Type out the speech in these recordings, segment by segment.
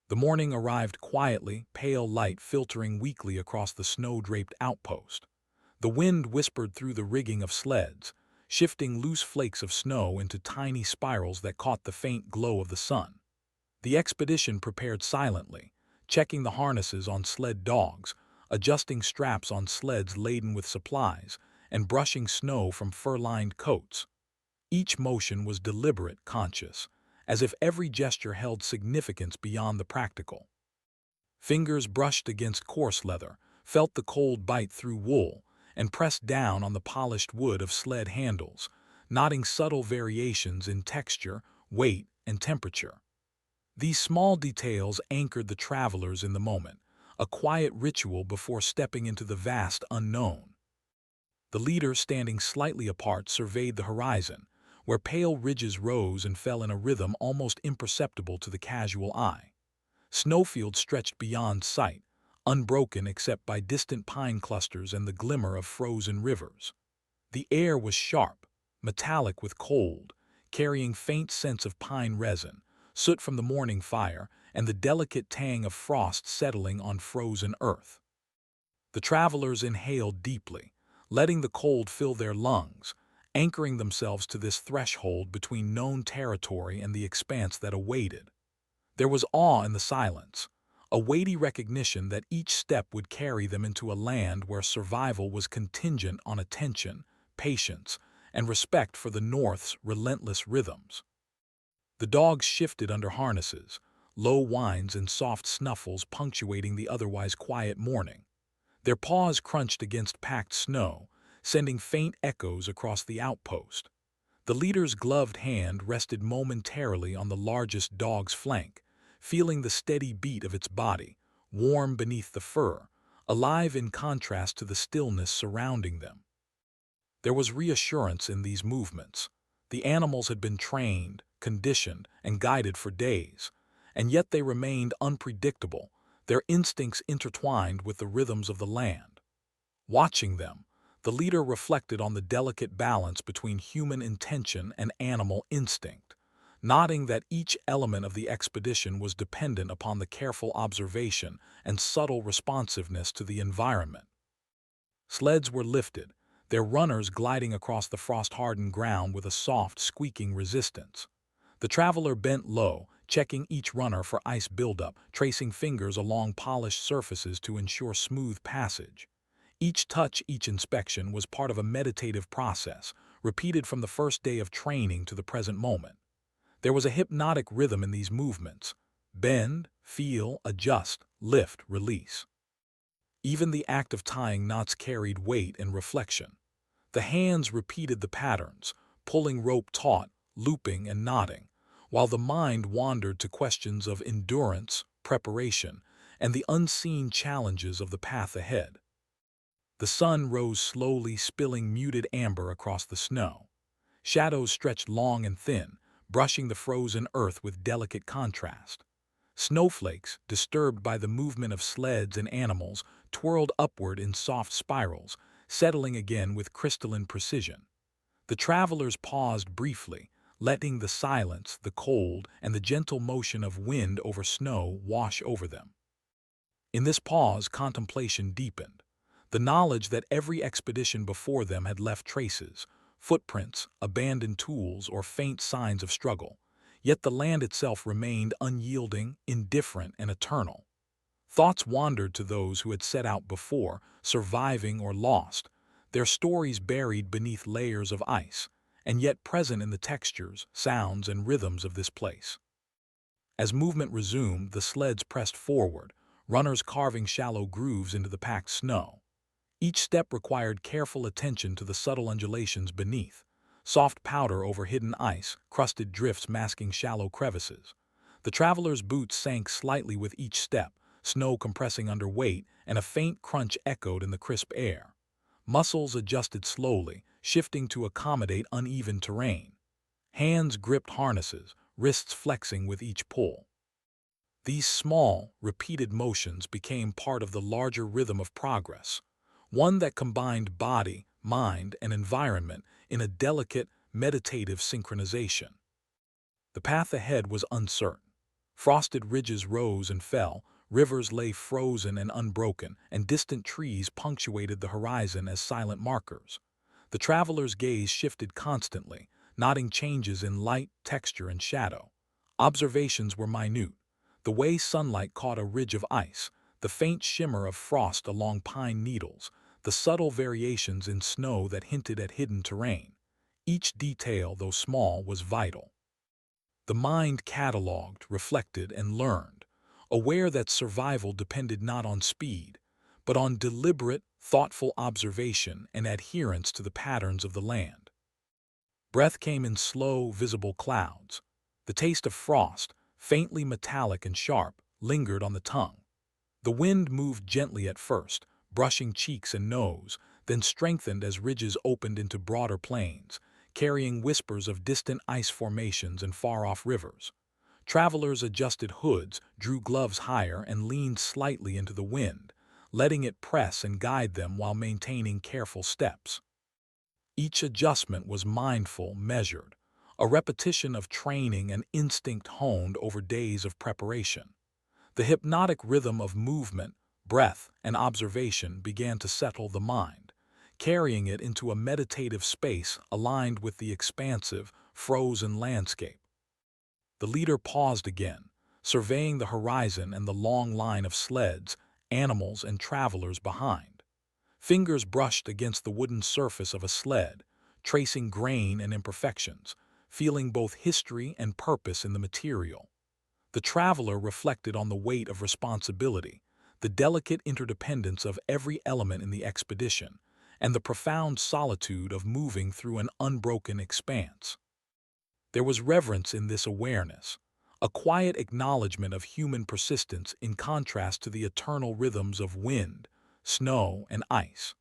The morning arrived quietly, pale light filtering weakly across the snow-draped outpost. The wind whispered through the rigging of sleds, shifting loose flakes of snow into tiny spirals that caught the faint glow of the sun. The expedition prepared silently, checking the harnesses on sled dogs, adjusting straps on sleds laden with supplies, and brushing snow from fur-lined coats. Each motion was deliberate, conscious, as if every gesture held significance beyond the practical. Fingers brushed against coarse leather, felt the cold bite through wool, and pressed down on the polished wood of sled handles, noting subtle variations in texture, weight, and temperature. These small details anchored the travelers in the moment, a quiet ritual before stepping into the vast unknown. The leader, standing slightly apart, surveyed the horizon, where pale ridges rose and fell in a rhythm almost imperceptible to the casual eye. Snowfields stretched beyond sight, unbroken except by distant pine clusters and the glimmer of frozen rivers. The air was sharp, metallic with cold, carrying faint scents of pine resin, soot from the morning fire, and the delicate tang of frost settling on frozen earth. The travelers inhaled deeply, letting the cold fill their lungs, anchoring themselves to this threshold between known territory and the expanse that awaited. There was awe in the silence, a weighty recognition that each step would carry them into a land where survival was contingent on attention, patience, and respect for the North's relentless rhythms. The dogs shifted under harnesses, low whines and soft snuffles punctuating the otherwise quiet morning. Their paws crunched against packed snow, sending faint echoes across the outpost. The leader's gloved hand rested momentarily on the largest dog's flank, feeling the steady beat of its body, warm beneath the fur, alive in contrast to the stillness surrounding them. There was reassurance in these movements. The animals had been trained, conditioned, and guided for days, and yet they remained unpredictable, their instincts intertwined with the rhythms of the land. Watching them, the leader reflected on the delicate balance between human intention and animal instinct, noting that each element of the expedition was dependent upon the careful observation and subtle responsiveness to the environment. Sleds were lifted, their runners gliding across the frost-hardened ground with a soft, squeaking resistance. The traveler bent low, checking each runner for ice buildup, tracing fingers along polished surfaces to ensure smooth passage. Each touch, each inspection was part of a meditative process, repeated from the first day of training to the present moment. There was a hypnotic rhythm in these movements: bend, feel, adjust, lift, release. Even the act of tying knots carried weight and reflection. The hands repeated the patterns, pulling rope taut, looping and knotting, while the mind wandered to questions of endurance, preparation, and the unseen challenges of the path ahead. The sun rose slowly, spilling muted amber across the snow. Shadows stretched long and thin, brushing the frozen earth with delicate contrast. Snowflakes, disturbed by the movement of sleds and animals, twirled upward in soft spirals, settling again with crystalline precision. The travelers paused briefly, letting the silence, the cold, and the gentle motion of wind over snow wash over them. In this pause, contemplation deepened. The knowledge that every expedition before them had left traces, footprints, abandoned tools, or faint signs of struggle, yet the land itself remained unyielding, indifferent, and eternal. Thoughts wandered to those who had set out before, surviving or lost, their stories buried beneath layers of ice, and yet present in the textures, sounds, and rhythms of this place. As movement resumed, the sleds pressed forward, runners carving shallow grooves into the packed snow. Each step required careful attention to the subtle undulations beneath: soft powder over hidden ice, crusted drifts masking shallow crevices. The travelers' boots sank slightly with each step, snow compressing under weight, and a faint crunch echoed in the crisp air. Muscles adjusted slowly, shifting to accommodate uneven terrain. Hands gripped harnesses, wrists flexing with each pull. These small, repeated motions became part of the larger rhythm of progress, one that combined body, mind, and environment in a delicate, meditative synchronization. The path ahead was uncertain. Frosted ridges rose and fell, rivers lay frozen and unbroken, and distant trees punctuated the horizon as silent markers. The traveler's gaze shifted constantly, noting changes in light, texture, and shadow. Observations were minute. The way sunlight caught a ridge of ice, the faint shimmer of frost along pine needles, the subtle variations in snow that hinted at hidden terrain. Each detail, though small, was vital. The mind cataloged, reflected, and learned, aware that survival depended not on speed, but on deliberate, thoughtful observation and adherence to the patterns of the land. Breath came in slow, visible clouds. The taste of frost, faintly metallic and sharp, lingered on the tongue. The wind moved gently at first, brushing cheeks and nose, then strengthened as ridges opened into broader plains, carrying whispers of distant ice formations and far-off rivers. Travelers adjusted hoods, drew gloves higher, and leaned slightly into the wind, letting it press and guide them while maintaining careful steps. Each adjustment was mindful, measured, a repetition of training and instinct honed over days of preparation. The hypnotic rhythm of movement, breath, and observation began to settle the mind, carrying it into a meditative space aligned with the expansive, frozen landscape. The leader paused again, surveying the horizon and the long line of sleds, animals, and travelers behind. Fingers brushed against the wooden surface of a sled, tracing grain and imperfections, feeling both history and purpose in the material. The traveler reflected on the weight of responsibility, the delicate interdependence of every element in the expedition, and the profound solitude of moving through an unbroken expanse. There was reverence in this awareness, a quiet acknowledgement of human persistence in contrast to the eternal rhythms of wind, snow, and ice.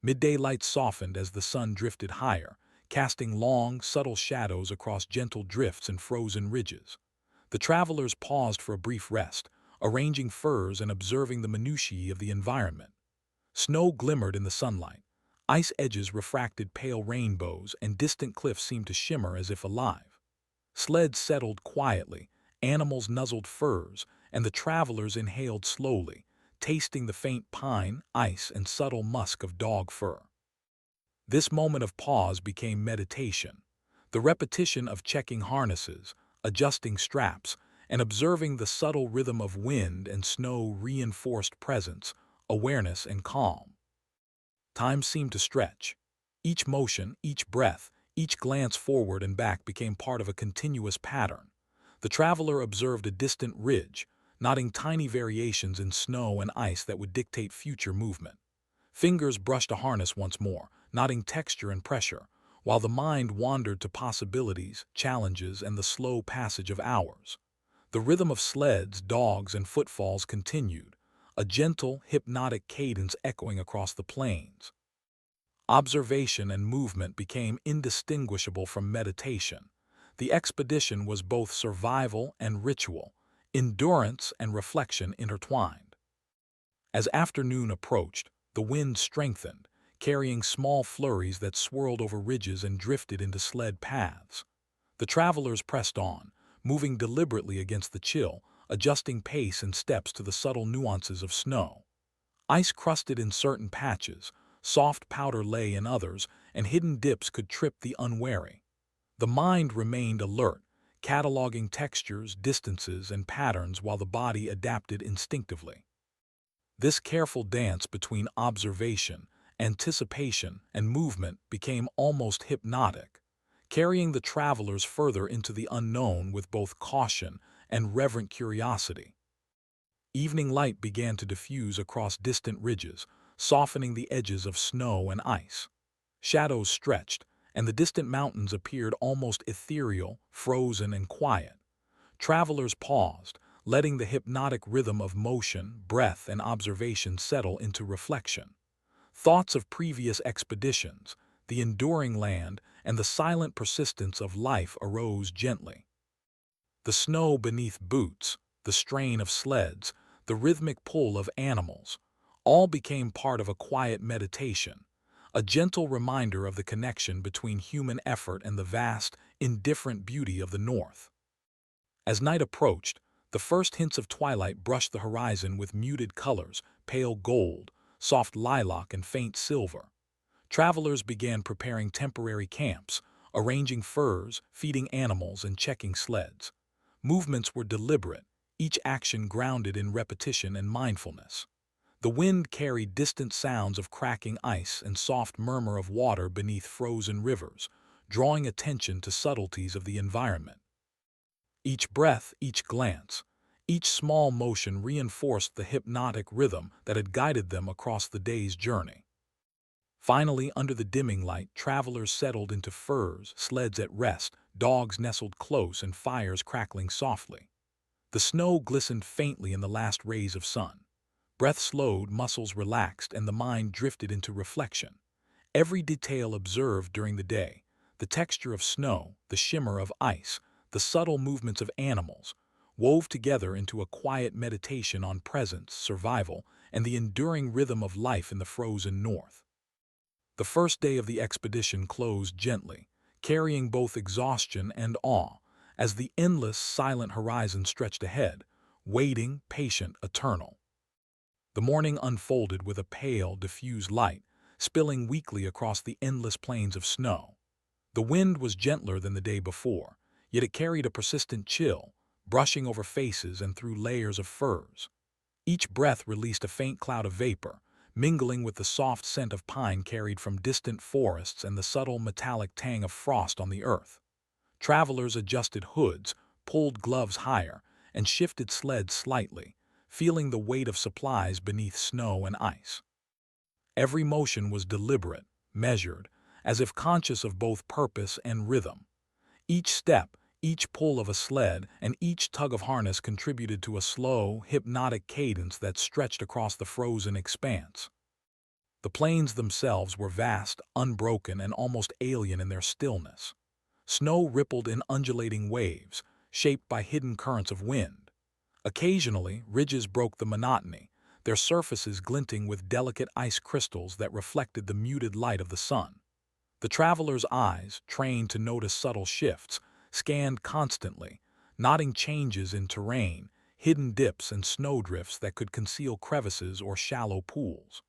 Midday light softened as the sun drifted higher, casting long, subtle shadows across gentle drifts and frozen ridges. The travelers paused for a brief rest, arranging furs and observing the minutiae of the environment. Snow glimmered in the sunlight. Ice edges refracted pale rainbows, and distant cliffs seemed to shimmer as if alive. Sleds settled quietly, animals nuzzled furs, and the travelers inhaled slowly, tasting the faint pine, ice, and subtle musk of dog fur. This moment of pause became meditation, the repetition of checking harnesses, adjusting straps, and observing the subtle rhythm of wind and snow reinforced presence, awareness, and calm. Time seemed to stretch. Each motion, each breath, each glance forward and back became part of a continuous pattern. The traveler observed a distant ridge, noting tiny variations in snow and ice that would dictate future movement. Fingers brushed a harness once more, noting texture and pressure, while the mind wandered to possibilities, challenges, and the slow passage of hours. The rhythm of sleds, dogs, and footfalls continued, a gentle, hypnotic cadence echoing across the plains. Observation and movement became indistinguishable from meditation. The expedition was both survival and ritual, endurance and reflection intertwined. As afternoon approached, the wind strengthened, carrying small flurries that swirled over ridges and drifted into sled paths. The travelers pressed on, moving deliberately against the chill, adjusting pace and steps to the subtle nuances of snow. Ice crusted in certain patches, soft powder lay in others, and hidden dips could trip the unwary. The mind remained alert, cataloging textures, distances, and patterns while the body adapted instinctively. This careful dance between observation, anticipation, and movement became almost hypnotic, carrying the travelers further into the unknown with both caution and reverent curiosity. Evening light began to diffuse across distant ridges, softening the edges of snow and ice. Shadows stretched, and the distant mountains appeared almost ethereal, frozen, and quiet. Travelers paused, letting the hypnotic rhythm of motion, breath, and observation settle into reflection. Thoughts of previous expeditions, the enduring land, and the silent persistence of life arose gently. The snow beneath boots, the strain of sleds, the rhythmic pull of animals, all became part of a quiet meditation, a gentle reminder of the connection between human effort and the vast, indifferent beauty of the North. As night approached, the first hints of twilight brushed the horizon with muted colors, pale gold, soft lilac, and faint silver. Travelers began preparing temporary camps, arranging furs, feeding animals, and checking sleds. Movements were deliberate, each action grounded in repetition and mindfulness. The wind carried distant sounds of cracking ice and soft murmur of water beneath frozen rivers, drawing attention to subtleties of the environment. Each breath, each glance, each small motion reinforced the hypnotic rhythm that had guided them across the day's journey. Finally, under the dimming light, travelers settled into furs, sleds at rest, dogs nestled close, and fires crackling softly. The snow glistened faintly in the last rays of sun. Breath slowed, muscles relaxed, and the mind drifted into reflection. Every detail observed during the day, the texture of snow, the shimmer of ice, the subtle movements of animals, wove together into a quiet meditation on presence, survival, and the enduring rhythm of life in the frozen north. The first day of the expedition closed gently, carrying both exhaustion and awe, as the endless, silent horizon stretched ahead, waiting, patient, eternal. The morning unfolded with a pale, diffused light, spilling weakly across the endless plains of snow. The wind was gentler than the day before, yet it carried a persistent chill, brushing over faces and through layers of furs. Each breath released a faint cloud of vapor, mingling with the soft scent of pine carried from distant forests and the subtle metallic tang of frost on the earth. Travelers adjusted hoods, pulled gloves higher, and shifted sleds slightly, feeling the weight of supplies beneath snow and ice. Every motion was deliberate, measured, as if conscious of both purpose and rhythm. Each step, each pull of a sled, and each tug of harness contributed to a slow, hypnotic cadence that stretched across the frozen expanse. The plains themselves were vast, unbroken, and almost alien in their stillness. Snow rippled in undulating waves, shaped by hidden currents of wind. Occasionally, ridges broke the monotony, their surfaces glinting with delicate ice crystals that reflected the muted light of the sun. The traveler's eyes, trained to notice subtle shifts, scanned constantly, noting changes in terrain, hidden dips and snowdrifts that could conceal crevices or shallow pools.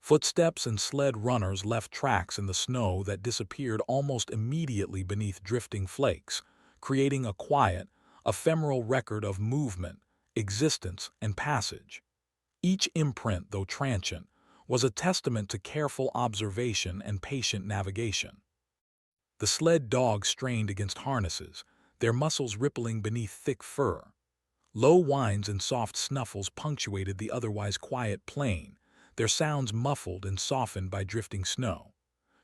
Footsteps and sled runners left tracks in the snow that disappeared almost immediately beneath drifting flakes, creating a quiet, ephemeral record of movement, existence, and passage. Each imprint, though transient, was a testament to careful observation and patient navigation. The sled dogs strained against harnesses, their muscles rippling beneath thick fur. Low whines and soft snuffles punctuated the otherwise quiet plain, their sounds muffled and softened by drifting snow.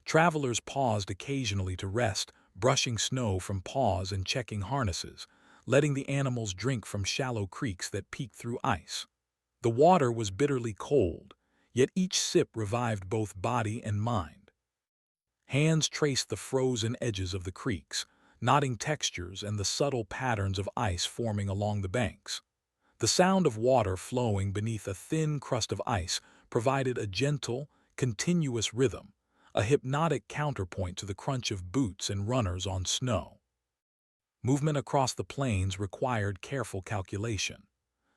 Travelers paused occasionally to rest, brushing snow from paws and checking harnesses, letting the animals drink from shallow creeks that peeked through ice. The water was bitterly cold, yet each sip revived both body and mind. Hands traced the frozen edges of the creeks, knotting textures and the subtle patterns of ice forming along the banks. The sound of water flowing beneath a thin crust of ice provided a gentle, continuous rhythm, a hypnotic counterpoint to the crunch of boots and runners on snow. Movement across the plains required careful calculation.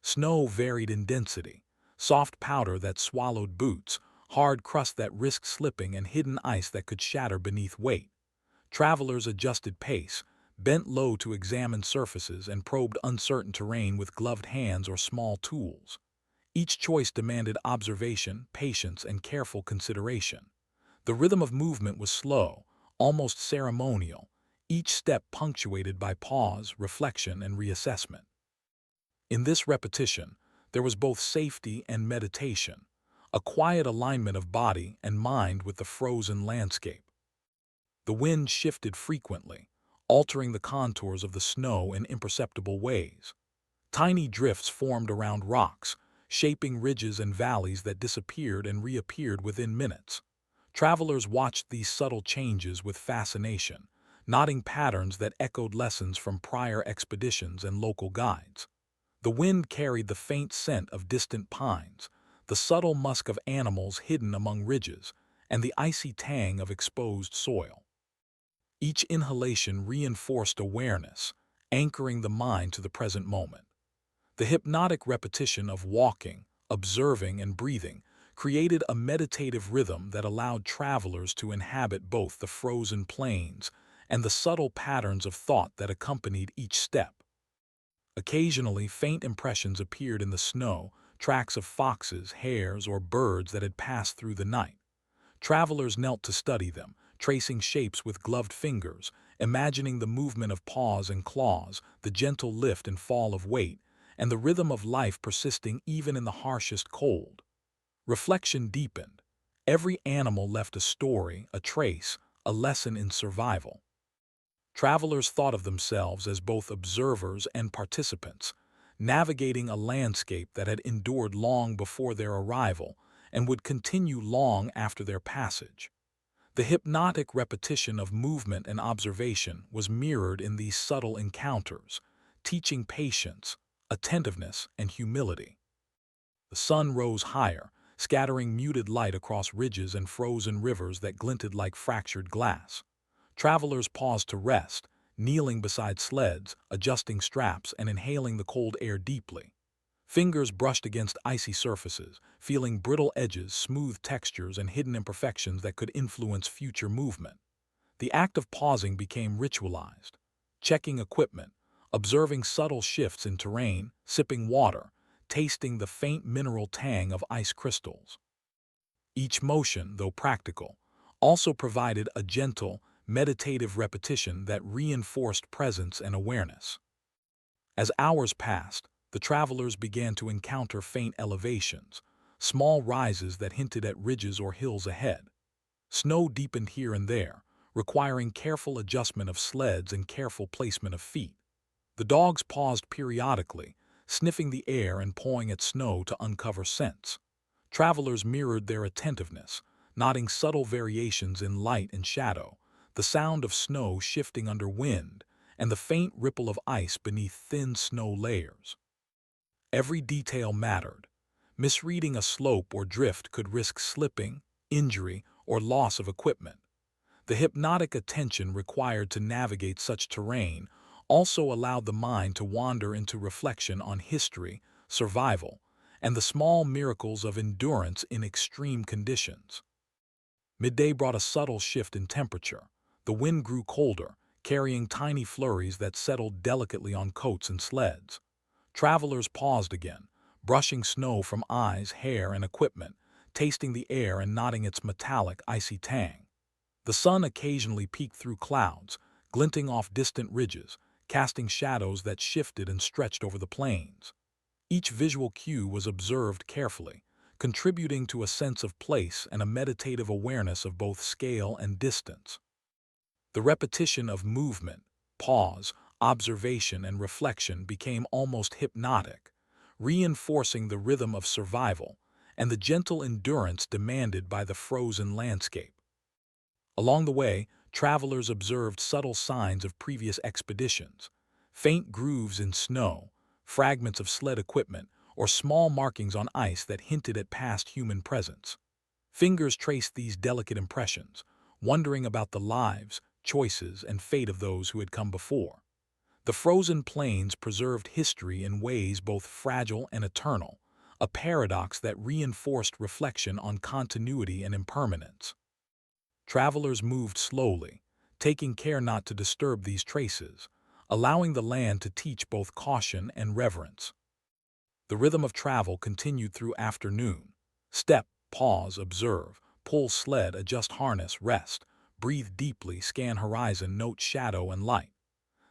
Snow varied in density, soft powder that swallowed boots, hard crust that risked slipping, and hidden ice that could shatter beneath weight. Travelers adjusted pace, bent low to examine surfaces, and probed uncertain terrain with gloved hands or small tools. Each choice demanded observation, patience, and careful consideration. The rhythm of movement was slow, almost ceremonial, each step punctuated by pause, reflection, and reassessment. In this repetition, there was both safety and meditation, a quiet alignment of body and mind with the frozen landscape. The wind shifted frequently, altering the contours of the snow in imperceptible ways. Tiny drifts formed around rocks, shaping ridges and valleys that disappeared and reappeared within minutes. Travelers watched these subtle changes with fascination, noting patterns that echoed lessons from prior expeditions and local guides. The wind carried the faint scent of distant pines, the subtle musk of animals hidden among ridges, and the icy tang of exposed soil. Each inhalation reinforced awareness, anchoring the mind to the present moment. The hypnotic repetition of walking, observing, and breathing created a meditative rhythm that allowed travelers to inhabit both the frozen plains and the subtle patterns of thought that accompanied each step. Occasionally, faint impressions appeared in the snow, tracks of foxes, hares, or birds that had passed through the night. Travelers knelt to study them, tracing shapes with gloved fingers, imagining the movement of paws and claws, the gentle lift and fall of weight, and the rhythm of life persisting even in the harshest cold. Reflection deepened. Every animal left a story, a trace, a lesson in survival. Travelers thought of themselves as both observers and participants, navigating a landscape that had endured long before their arrival and would continue long after their passage. The hypnotic repetition of movement and observation was mirrored in these subtle encounters, teaching patience, attentiveness, and humility. The sun rose higher, scattering muted light across ridges and frozen rivers that glinted like fractured glass. Travelers paused to rest, kneeling beside sleds, adjusting straps, and inhaling the cold air deeply. Fingers brushed against icy surfaces, feeling brittle edges, smooth textures, and hidden imperfections that could influence future movement. The act of pausing became ritualized. Checking equipment, observing subtle shifts in terrain, sipping water, tasting the faint mineral tang of ice crystals. Each motion, though practical, also provided a gentle, meditative repetition that reinforced presence and awareness. As hours passed, the travelers began to encounter faint elevations, small rises that hinted at ridges or hills ahead. Snow deepened here and there, requiring careful adjustment of sleds and careful placement of feet. The dogs paused periodically, sniffing the air and pawing at snow to uncover scents. Travelers mirrored their attentiveness, noting subtle variations in light and shadow, the sound of snow shifting under wind, and the faint ripple of ice beneath thin snow layers. Every detail mattered. Misreading a slope or drift could risk slipping, injury, or loss of equipment. The hypnotic attention required to navigate such terrain also allowed the mind to wander into reflection on history, survival, and the small miracles of endurance in extreme conditions. Midday brought a subtle shift in temperature. The wind grew colder, carrying tiny flurries that settled delicately on coats and sleds. Travelers paused again, brushing snow from eyes, hair, and equipment, tasting the air and noting its metallic, icy tang. The sun occasionally peeked through clouds, glinting off distant ridges, casting shadows that shifted and stretched over the plains. Each visual cue was observed carefully, contributing to a sense of place and a meditative awareness of both scale and distance. The repetition of movement, pause, observation, and reflection became almost hypnotic, reinforcing the rhythm of survival and the gentle endurance demanded by the frozen landscape. Along the way, travelers observed subtle signs of previous expeditions, faint grooves in snow, fragments of sled equipment, or small markings on ice that hinted at past human presence. Fingers traced these delicate impressions, wondering about the lives, choices, and fate of those who had come before. The frozen plains preserved history in ways both fragile and eternal, a paradox that reinforced reflection on continuity and impermanence. Travelers moved slowly, taking care not to disturb these traces, allowing the land to teach both caution and reverence. The rhythm of travel continued through afternoon. Step, pause, observe, pull sled, adjust harness, rest, breathe deeply, scan horizon, note shadow and light.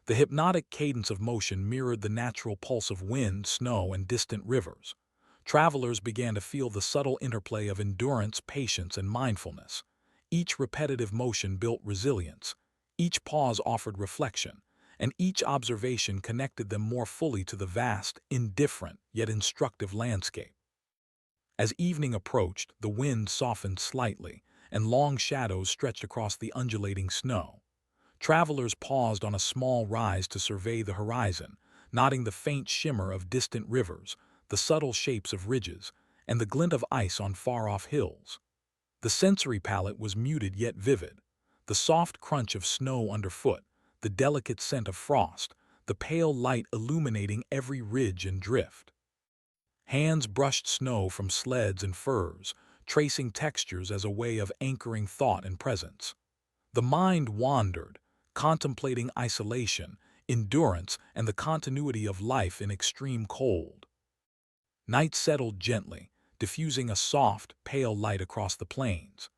The hypnotic cadence of motion mirrored the natural pulse of wind, snow, and distant rivers. Travelers began to feel the subtle interplay of endurance, patience, and mindfulness. Each repetitive motion built resilience, each pause offered reflection, and each observation connected them more fully to the vast, indifferent, yet instructive landscape. As evening approached, the wind softened slightly, and long shadows stretched across the undulating snow. Travelers paused on a small rise to survey the horizon, noting the faint shimmer of distant rivers, the subtle shapes of ridges, and the glint of ice on far-off hills. The sensory palette was muted yet vivid. The soft crunch of snow underfoot, the delicate scent of frost, the pale light illuminating every ridge and drift. Hands brushed snow from sleds and furs, tracing textures as a way of anchoring thought and presence. The mind wandered, contemplating isolation, endurance, and the continuity of life in extreme cold. Night settled gently, diffusing a soft, pale light across the plains.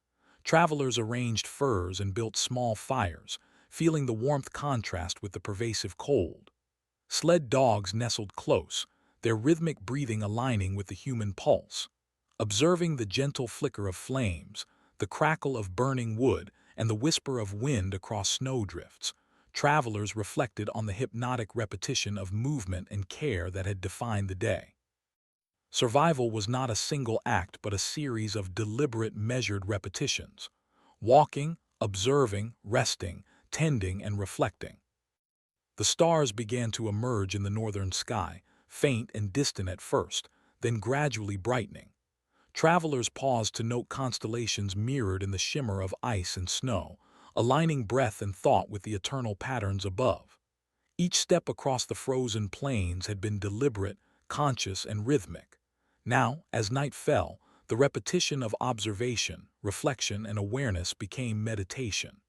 Travelers arranged furs and built small fires, feeling the warmth contrast with the pervasive cold. Sled dogs nestled close, their rhythmic breathing aligning with the human pulse. Observing the gentle flicker of flames, the crackle of burning wood, and the whisper of wind across snowdrifts, travelers reflected on the hypnotic repetition of movement and care that had defined the day. Survival was not a single act but a series of deliberate, measured repetitions. Walking, observing, resting, tending, and reflecting. The stars began to emerge in the northern sky, faint and distant at first, then gradually brightening. Travelers paused to note constellations mirrored in the shimmer of ice and snow, aligning breath and thought with the eternal patterns above. Each step across the frozen plains had been deliberate, conscious, and rhythmic. Now, as night fell, the repetition of observation, reflection, and awareness became meditation.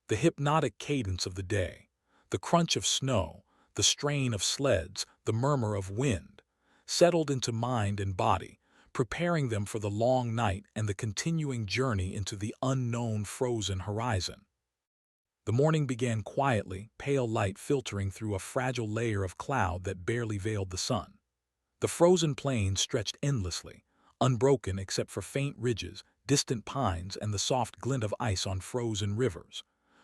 The hypnotic cadence of the day, the crunch of snow, the strain of sleds, the murmur of wind, settled into mind and body, preparing them for the long night and the continuing journey into the unknown frozen horizon. The morning began quietly, pale light filtering through a fragile layer of cloud that barely veiled the sun. The frozen plains stretched endlessly, unbroken except for faint ridges, distant pines, and the soft glint of ice on frozen rivers.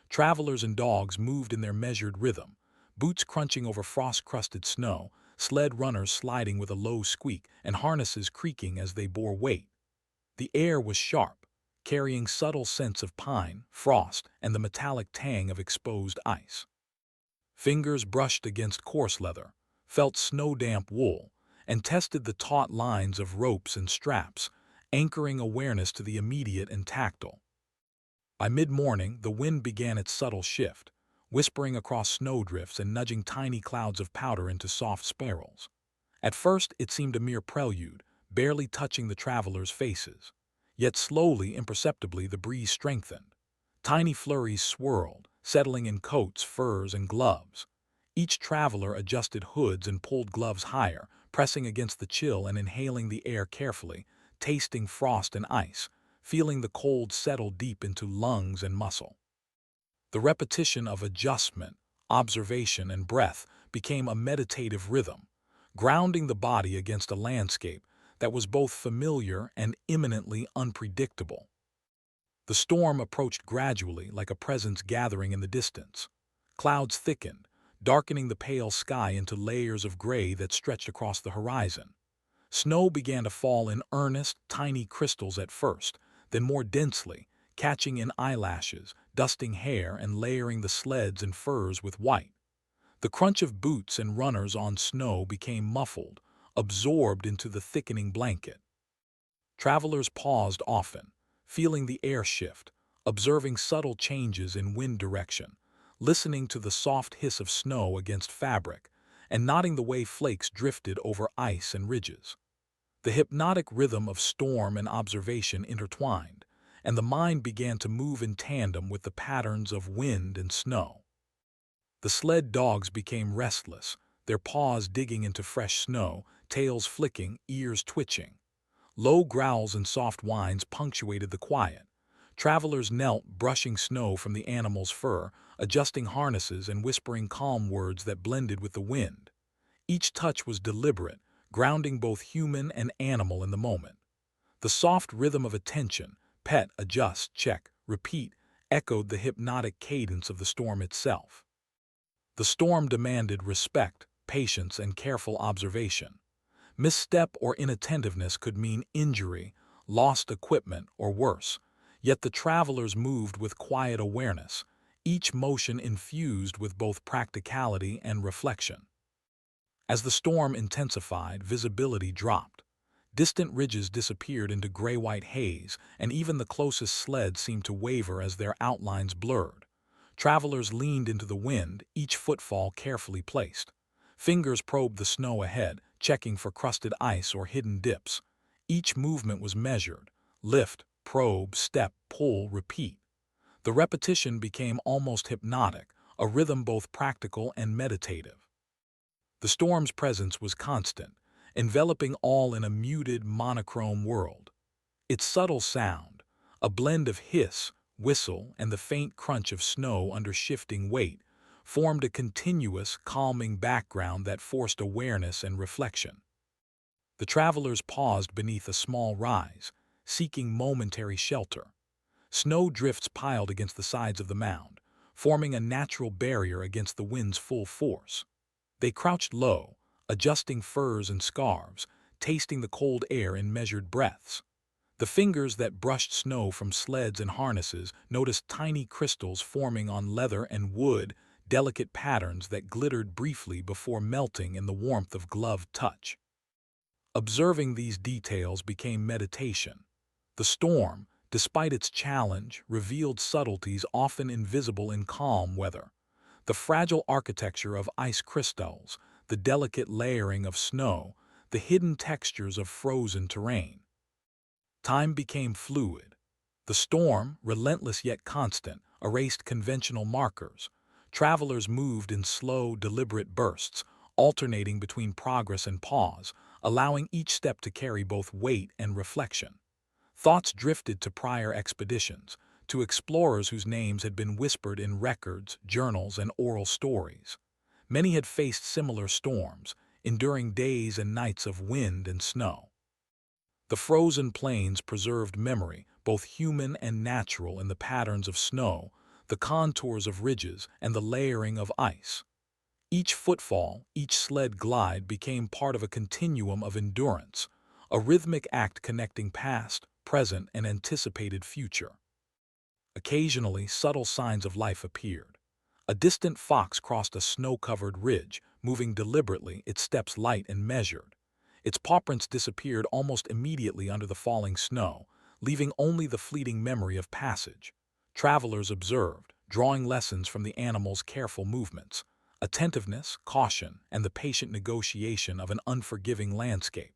Travelers and dogs moved in their measured rhythm, boots crunching over frost-crusted snow, sled runners sliding with a low squeak, and harnesses creaking as they bore weight. The air was sharp, carrying subtle scents of pine, frost, and the metallic tang of exposed ice. Fingers brushed against coarse leather, felt snow-damp wool, and tested the taut lines of ropes and straps, anchoring awareness to the immediate and tactile. By mid-morning, the wind began its subtle shift, whispering across snowdrifts and nudging tiny clouds of powder into soft spirals. At first, it seemed a mere prelude, barely touching the travelers' faces. Yet slowly, imperceptibly, the breeze strengthened. Tiny flurries swirled, settling in coats, furs, and gloves. Each traveler adjusted hoods and pulled gloves higher, pressing against the chill and inhaling the air carefully, tasting frost and ice, feeling the cold settle deep into lungs and muscle. The repetition of adjustment, observation, and breath became a meditative rhythm, grounding the body against a landscape that was both familiar and imminently unpredictable. The storm approached gradually, like a presence gathering in the distance. Clouds thickened, darkening the pale sky into layers of gray that stretched across the horizon. Snow began to fall in earnest, tiny crystals at first, then more densely, catching in eyelashes, dusting hair, and layering the sleds and furs with white. The crunch of boots and runners on snow became muffled, absorbed into the thickening blanket. Travelers paused often, feeling the air shift, observing subtle changes in wind direction, listening to the soft hiss of snow against fabric, and noting the way flakes drifted over ice and ridges. The hypnotic rhythm of storm and observation intertwined, and the mind began to move in tandem with the patterns of wind and snow. The sled dogs became restless, their paws digging into fresh snow, tails flicking, ears twitching. Low growls and soft whines punctuated the quiet. Travelers knelt, brushing snow from the animal's fur, adjusting harnesses and whispering calm words that blended with the wind. Each touch was deliberate, grounding both human and animal in the moment. The soft rhythm of attention, pet, adjust, check, repeat, echoed the hypnotic cadence of the storm itself. The storm demanded respect, patience, and careful observation. Misstep or inattentiveness could mean injury, lost equipment, or worse, yet the travelers moved with quiet awareness, each motion infused with both practicality and reflection. As the storm intensified, visibility dropped. Distant ridges disappeared into gray-white haze, and even the closest sled seemed to waver as their outlines blurred. Travelers leaned into the wind, each footfall carefully placed. Fingers probed the snow ahead, checking for crusted ice or hidden dips. Each movement was measured. Lift, probe, step, pull, repeat. The repetition became almost hypnotic, a rhythm both practical and meditative. The storm's presence was constant, enveloping all in a muted, monochrome world. Its subtle sound, a blend of hiss, whistle, and the faint crunch of snow under shifting weight, formed a continuous, calming background that forced awareness and reflection. The travelers paused beneath a small rise, seeking momentary shelter. Snow drifts piled against the sides of the mound, forming a natural barrier against the wind's full force. They crouched low, adjusting furs and scarves, tasting the cold air in measured breaths. The fingers that brushed snow from sleds and harnesses noticed tiny crystals forming on leather and wood, delicate patterns that glittered briefly before melting in the warmth of gloved touch. Observing these details became meditation. The storm, despite its challenge, revealed subtleties often invisible in calm weather. The fragile architecture of ice crystals, the delicate layering of snow, the hidden textures of frozen terrain. Time became fluid. The storm, relentless yet constant, erased conventional markers. Travelers moved in slow, deliberate bursts, alternating between progress and pause, allowing each step to carry both weight and reflection. Thoughts drifted to prior expeditions, to explorers whose names had been whispered in records, journals, and oral stories. Many had faced similar storms, enduring days and nights of wind and snow. The frozen plains preserved memory, both human and natural, in the patterns of snow, the contours of ridges, and the layering of ice. Each footfall, each sled glide became part of a continuum of endurance, a rhythmic act connecting past, present, and anticipated future. Occasionally, subtle signs of life appeared. A distant fox crossed a snow-covered ridge, moving deliberately, its steps light and measured. Its paw prints disappeared almost immediately under the falling snow, leaving only the fleeting memory of passage. Travelers observed, drawing lessons from the animal's careful movements, attentiveness, caution, and the patient negotiation of an unforgiving landscape.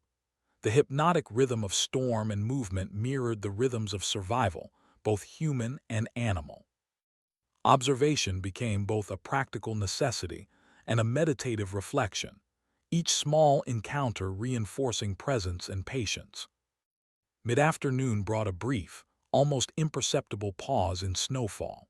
The hypnotic rhythm of storm and movement mirrored the rhythms of survival, both human and animal. Observation became both a practical necessity and a meditative reflection, each small encounter reinforcing presence and patience. Mid-afternoon brought a brief, almost imperceptible pause in snowfall.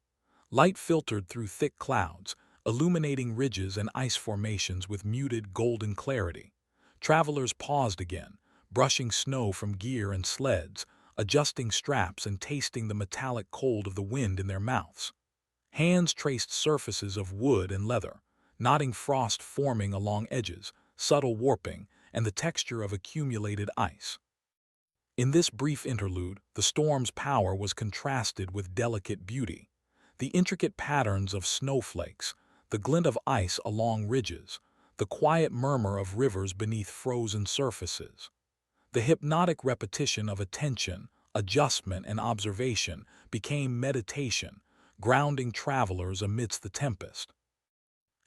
Light filtered through thick clouds, illuminating ridges and ice formations with muted golden clarity. Travelers paused again, brushing snow from gear and sleds, adjusting straps and tasting the metallic cold of the wind in their mouths. Hands traced surfaces of wood and leather, knotting frost forming along edges, subtle warping, and the texture of accumulated ice. In this brief interlude, the storm's power was contrasted with delicate beauty. The intricate patterns of snowflakes, the glint of ice along ridges, the quiet murmur of rivers beneath frozen surfaces. The hypnotic repetition of attention, adjustment, and observation became meditation, grounding travelers amidst the tempest.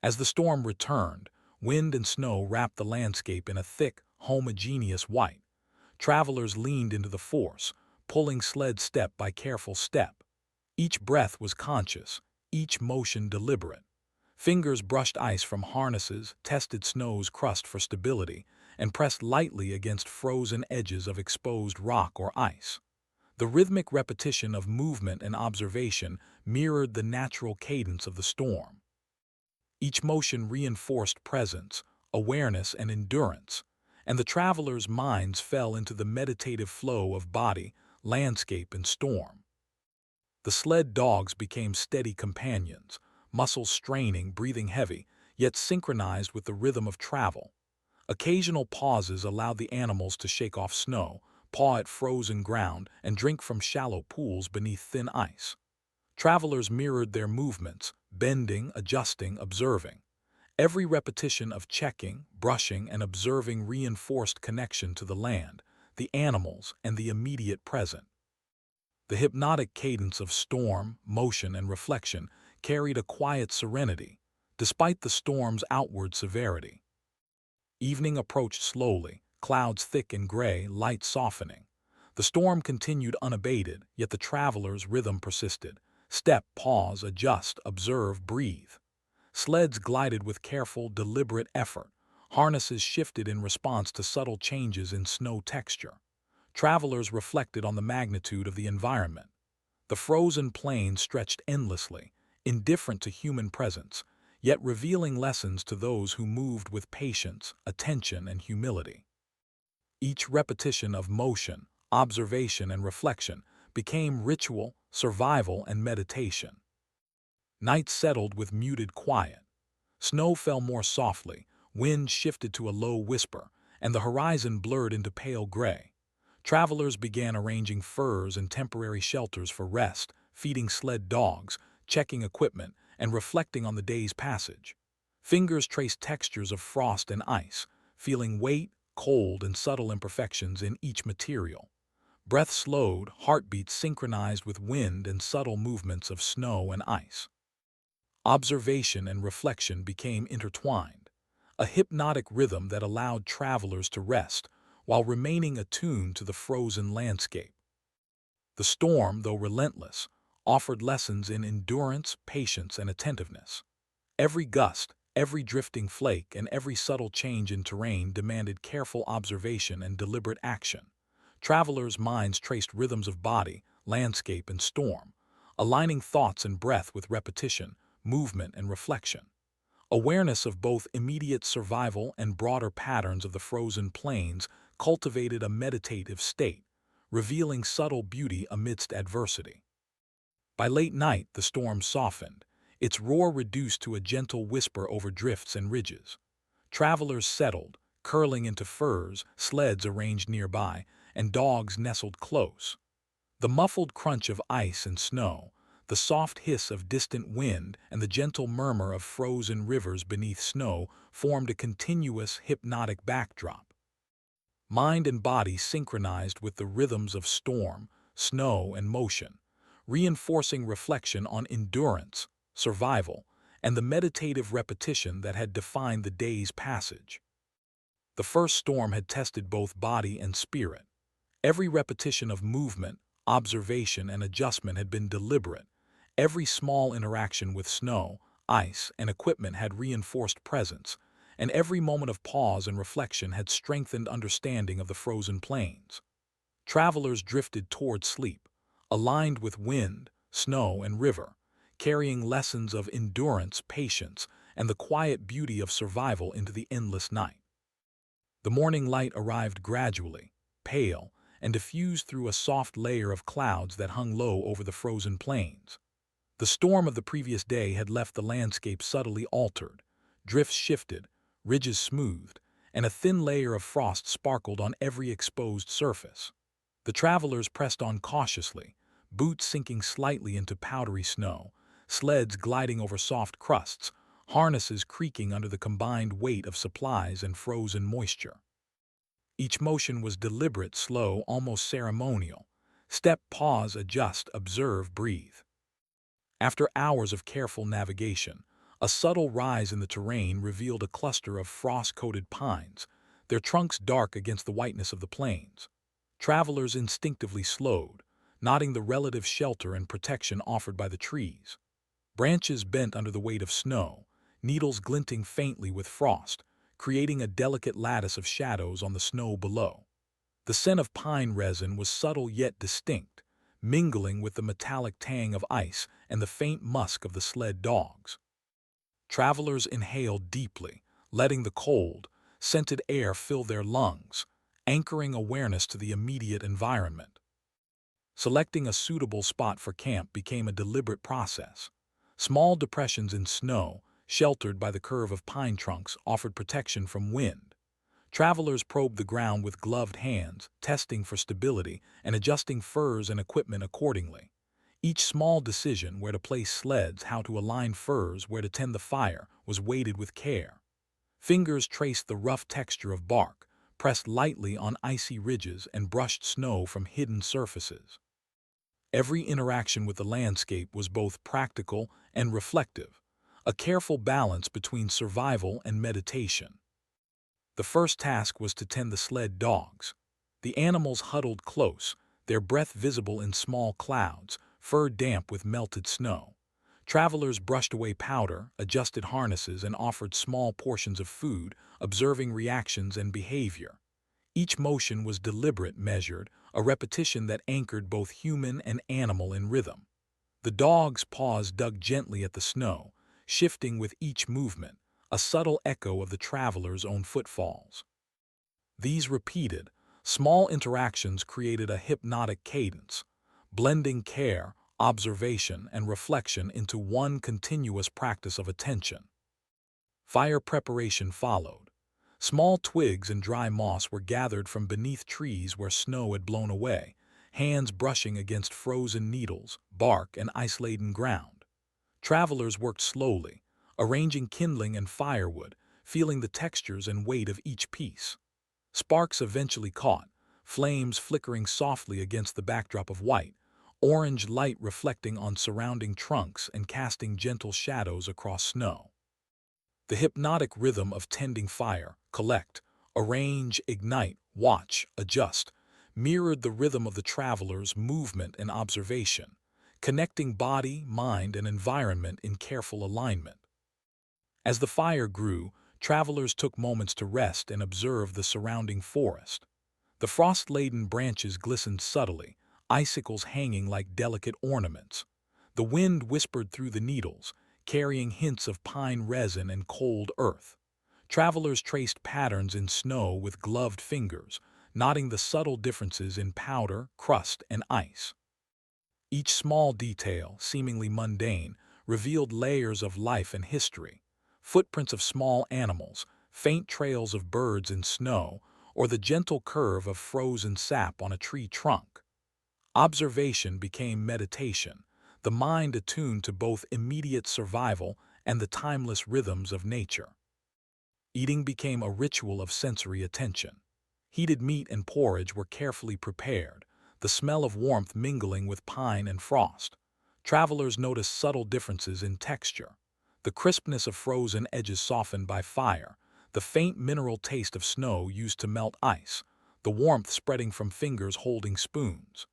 As the storm returned, wind and snow wrapped the landscape in a thick, homogeneous white. Travelers leaned into the force, pulling sled step by careful step. Each breath was conscious, each motion deliberate. Fingers brushed ice from harnesses, tested snow's crust for stability, and pressed lightly against frozen edges of exposed rock or ice. The rhythmic repetition of movement and observation mirrored the natural cadence of the storm. Each motion reinforced presence, awareness, and endurance, and the travelers' minds fell into the meditative flow of body, landscape, and storm. The sled dogs became steady companions, muscles straining, breathing heavy, yet synchronized with the rhythm of travel. Occasional pauses allowed the animals to shake off snow, paw at frozen ground, and drink from shallow pools beneath thin ice. Travelers mirrored their movements, bending, adjusting, observing. Every repetition of checking, brushing, and observing reinforced connection to the land, the animals, and the immediate present. The hypnotic cadence of storm, motion, and reflection carried a quiet serenity, despite the storm's outward severity. Evening approached slowly, clouds thick and gray, light softening. The storm continued unabated, yet the traveler's rhythm persisted. Step, pause, adjust, observe, breathe. Sleds glided with careful, deliberate effort. Harnesses shifted in response to subtle changes in snow texture. Travelers reflected on the magnitude of the environment. The frozen plain stretched endlessly, indifferent to human presence, yet revealing lessons to those who moved with patience, attention, and humility. Each repetition of motion, observation, and reflection became ritual, survival, and meditation. Night settled with muted quiet. Snow fell more softly, wind shifted to a low whisper, and the horizon blurred into pale gray. Travelers began arranging furs and temporary shelters for rest, feeding sled dogs, checking equipment, and reflecting on the day's passage. Fingers traced textures of frost and ice, feeling weight, cold, and subtle imperfections in each material. Breath slowed, heartbeats synchronized with wind and subtle movements of snow and ice. Observation and reflection became intertwined, a hypnotic rhythm that allowed travelers to rest while remaining attuned to the frozen landscape. The storm, though relentless, offered lessons in endurance, patience, and attentiveness. Every gust, every drifting flake, and every subtle change in terrain demanded careful observation and deliberate action. Travelers' minds traced rhythms of body, landscape, and storm, aligning thoughts and breath with repetition, movement, and reflection. Awareness of both immediate survival and broader patterns of the frozen plains cultivated a meditative state, revealing subtle beauty amidst adversity. By late night, the storm softened, its roar reduced to a gentle whisper over drifts and ridges. Travelers settled, curling into furs, sleds arranged nearby, and dogs nestled close. The muffled crunch of ice and snow, the soft hiss of distant wind, and the gentle murmur of frozen rivers beneath snow formed a continuous, hypnotic backdrop. Mind and body synchronized with the rhythms of storm, snow, and motion, reinforcing reflection on endurance, survival, and the meditative repetition that had defined the day's passage. The first storm had tested both body and spirit. Every repetition of movement, observation, and adjustment had been deliberate. Every small interaction with snow, ice, and equipment had reinforced presence, and every moment of pause and reflection had strengthened understanding of the frozen plains. Travelers drifted toward sleep, aligned with wind, snow, and river, carrying lessons of endurance, patience, and the quiet beauty of survival into the endless night. The morning light arrived gradually, pale, and diffused through a soft layer of clouds that hung low over the frozen plains. The storm of the previous day had left the landscape subtly altered. Drifts shifted, ridges smoothed, and a thin layer of frost sparkled on every exposed surface. The travelers pressed on cautiously, boots sinking slightly into powdery snow, sleds gliding over soft crusts, harnesses creaking under the combined weight of supplies and frozen moisture. Each motion was deliberate, slow, almost ceremonial. Step, pause, adjust, observe, breathe. After hours of careful navigation, a subtle rise in the terrain revealed a cluster of frost-coated pines, their trunks dark against the whiteness of the plains. Travelers instinctively slowed, noting the relative shelter and protection offered by the trees. Branches bent under the weight of snow, needles glinting faintly with frost, creating a delicate lattice of shadows on the snow below. The scent of pine resin was subtle yet distinct, mingling with the metallic tang of ice and the faint musk of the sled dogs. Travelers inhaled deeply, letting the cold, scented air fill their lungs, anchoring awareness to the immediate environment. Selecting a suitable spot for camp became a deliberate process. Small depressions in snow, sheltered by the curve of pine trunks, offered protection from wind. Travelers probed the ground with gloved hands, testing for stability and adjusting furs and equipment accordingly. Each small decision, where to place sleds, how to align furs, where to tend the fire, was weighted with care. Fingers traced the rough texture of bark, pressed lightly on icy ridges, and brushed snow from hidden surfaces. Every interaction with the landscape was both practical and reflective, a careful balance between survival and meditation. The first task was to tend the sled dogs. The animals huddled close, their breath visible in small clouds, fur damp with melted snow. Travelers brushed away powder, adjusted harnesses, and offered small portions of food, observing reactions and behavior. Each motion was deliberate, measured, a repetition that anchored both human and animal in rhythm. The dog's paws dug gently at the snow, shifting with each movement, a subtle echo of the traveler's own footfalls. These repeated, small interactions created a hypnotic cadence, blending care, observation, and reflection into one continuous practice of attention. Fire preparation followed. Small twigs and dry moss were gathered from beneath trees where snow had blown away, hands brushing against frozen needles, bark, and ice-laden ground. Travelers worked slowly, arranging kindling and firewood, feeling the textures and weight of each piece. Sparks eventually caught, flames flickering softly against the backdrop of white, orange light reflecting on surrounding trunks and casting gentle shadows across snow. The hypnotic rhythm of tending fire, collect, arrange, ignite, watch, adjust, mirrored the rhythm of the traveler's movement and observation, connecting body, mind, and environment in careful alignment. As the fire grew, travelers took moments to rest and observe the surrounding forest. The frost-laden branches glistened subtly, icicles hanging like delicate ornaments. The wind whispered through the needles, carrying hints of pine resin and cold earth. Travelers traced patterns in snow with gloved fingers, noting the subtle differences in powder, crust, and ice. Each small detail, seemingly mundane, revealed layers of life and history. Footprints of small animals, faint trails of birds in snow, or the gentle curve of frozen sap on a tree trunk. Observation became meditation, the mind attuned to both immediate survival and the timeless rhythms of nature. Eating became a ritual of sensory attention. Heated meat and porridge were carefully prepared, the smell of warmth mingling with pine and frost. Travelers noticed subtle differences in texture, the crispness of frozen edges softened by fire, the faint mineral taste of snow used to melt ice, the warmth spreading from fingers holding spoons.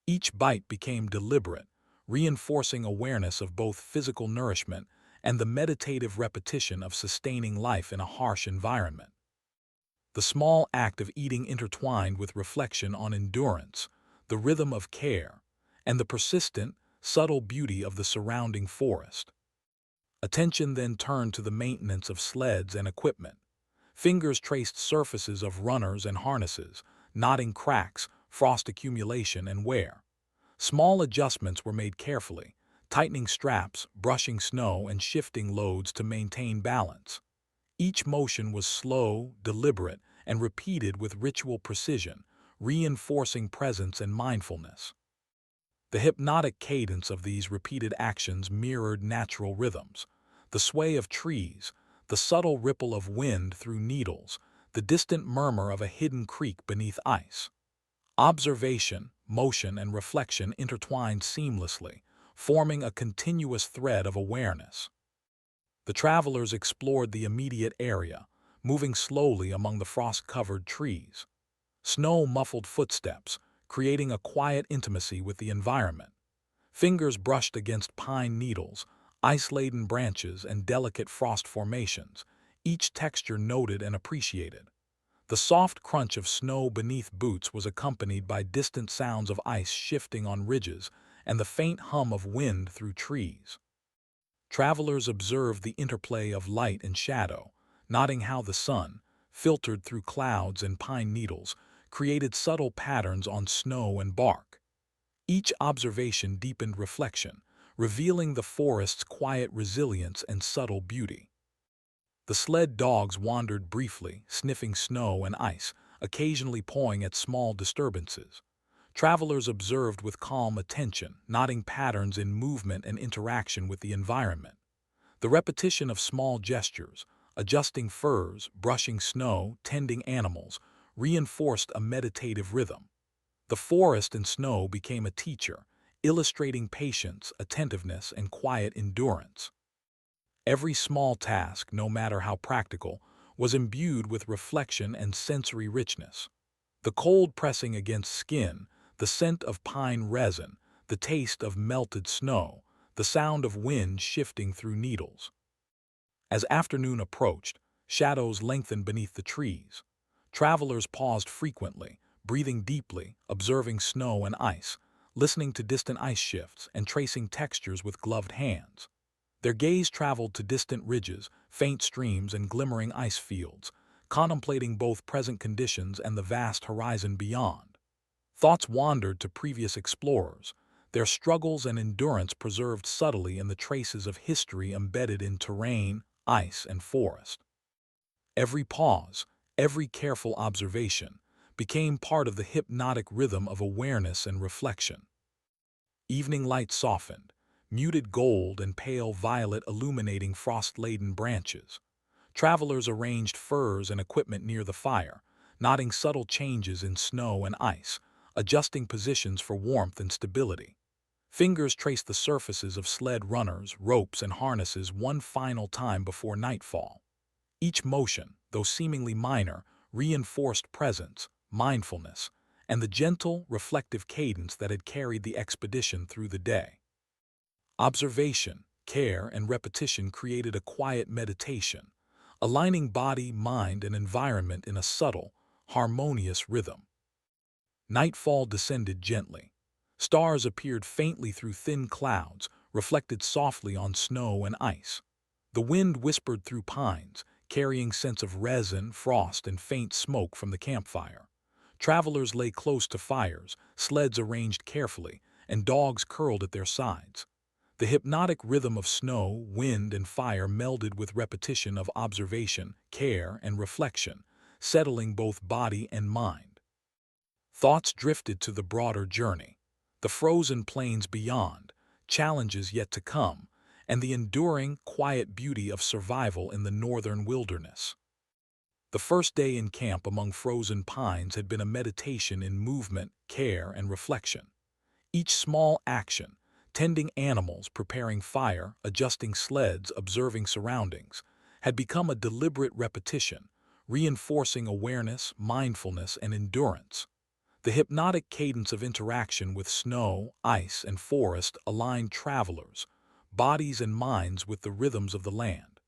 Each bite became deliberate, reinforcing awareness of both physical nourishment and the meditative repetition of sustaining life in a harsh environment. The small act of eating intertwined with reflection on endurance, the rhythm of care, and the persistent, subtle beauty of the surrounding forest. Attention then turned to the maintenance of sleds and equipment. Fingers traced surfaces of runners and harnesses, knotting cracks, frost accumulation, and wear. Small adjustments were made carefully, tightening straps, brushing snow, and shifting loads to maintain balance. Each motion was slow, deliberate, and repeated with ritual precision, reinforcing presence and mindfulness. The hypnotic cadence of these repeated actions mirrored natural rhythms, the sway of trees, the subtle ripple of wind through needles, the distant murmur of a hidden creek beneath ice. Observation, motion, and reflection intertwined seamlessly, forming a continuous thread of awareness. The travelers explored the immediate area, moving slowly among the frost-covered trees. Snow muffled footsteps, creating a quiet intimacy with the environment. Fingers brushed against pine needles, ice-laden branches, and delicate frost formations, each texture noted and appreciated. The soft crunch of snow beneath boots was accompanied by distant sounds of ice shifting on ridges and the faint hum of wind through trees. Travelers observed the interplay of light and shadow, noting how the sun, filtered through clouds and pine needles, created subtle patterns on snow and bark. Each observation deepened reflection, revealing the forest's quiet resilience and subtle beauty. The sled dogs wandered briefly, sniffing snow and ice, occasionally pawing at small disturbances. Travelers observed with calm attention, noting patterns in movement and interaction with the environment. The repetition of small gestures, adjusting furs, brushing snow, tending animals, reinforced a meditative rhythm. The forest and snow became a teacher, illustrating patience, attentiveness, and quiet endurance. Every small task, no matter how practical, was imbued with reflection and sensory richness. The cold pressing against skin, the scent of pine resin, the taste of melted snow, the sound of wind shifting through needles. As afternoon approached, shadows lengthened beneath the trees. Travelers paused frequently, breathing deeply, observing snow and ice, listening to distant ice shifts and tracing textures with gloved hands. Their gaze traveled to distant ridges, faint streams, and glimmering ice fields, contemplating both present conditions and the vast horizon beyond. Thoughts wandered to previous explorers, their struggles and endurance preserved subtly in the traces of history embedded in terrain, ice, and forest. Every pause, every careful observation, became part of the hypnotic rhythm of awareness and reflection. Evening light softened, muted gold and pale violet illuminating frost-laden branches. Travelers arranged furs and equipment near the fire, noting subtle changes in snow and ice, adjusting positions for warmth and stability. Fingers traced the surfaces of sled runners, ropes, and harnesses one final time before nightfall. Each motion, though seemingly minor, reinforced presence, mindfulness, and the gentle, reflective cadence that had carried the expedition through the day. Observation, care, and repetition created a quiet meditation, aligning body, mind, and environment in a subtle, harmonious rhythm. Nightfall descended gently. Stars appeared faintly through thin clouds, reflected softly on snow and ice. The wind whispered through pines, carrying scents of resin, frost, and faint smoke from the campfire. Travelers lay close to fires, sleds arranged carefully, and dogs curled at their sides. The hypnotic rhythm of snow, wind, and fire melded with repetition of observation, care, and reflection, settling both body and mind. Thoughts drifted to the broader journey, the frozen plains beyond, challenges yet to come, and the enduring, quiet beauty of survival in the northern wilderness. The first day in camp among frozen pines had been a meditation in movement, care, and reflection. Each small action, tending animals, preparing fire, adjusting sleds, observing surroundings, had become a deliberate repetition, reinforcing awareness, mindfulness, and endurance. The hypnotic cadence of interaction with snow, ice, and forest aligned travelers, bodies and minds with the rhythms of the land.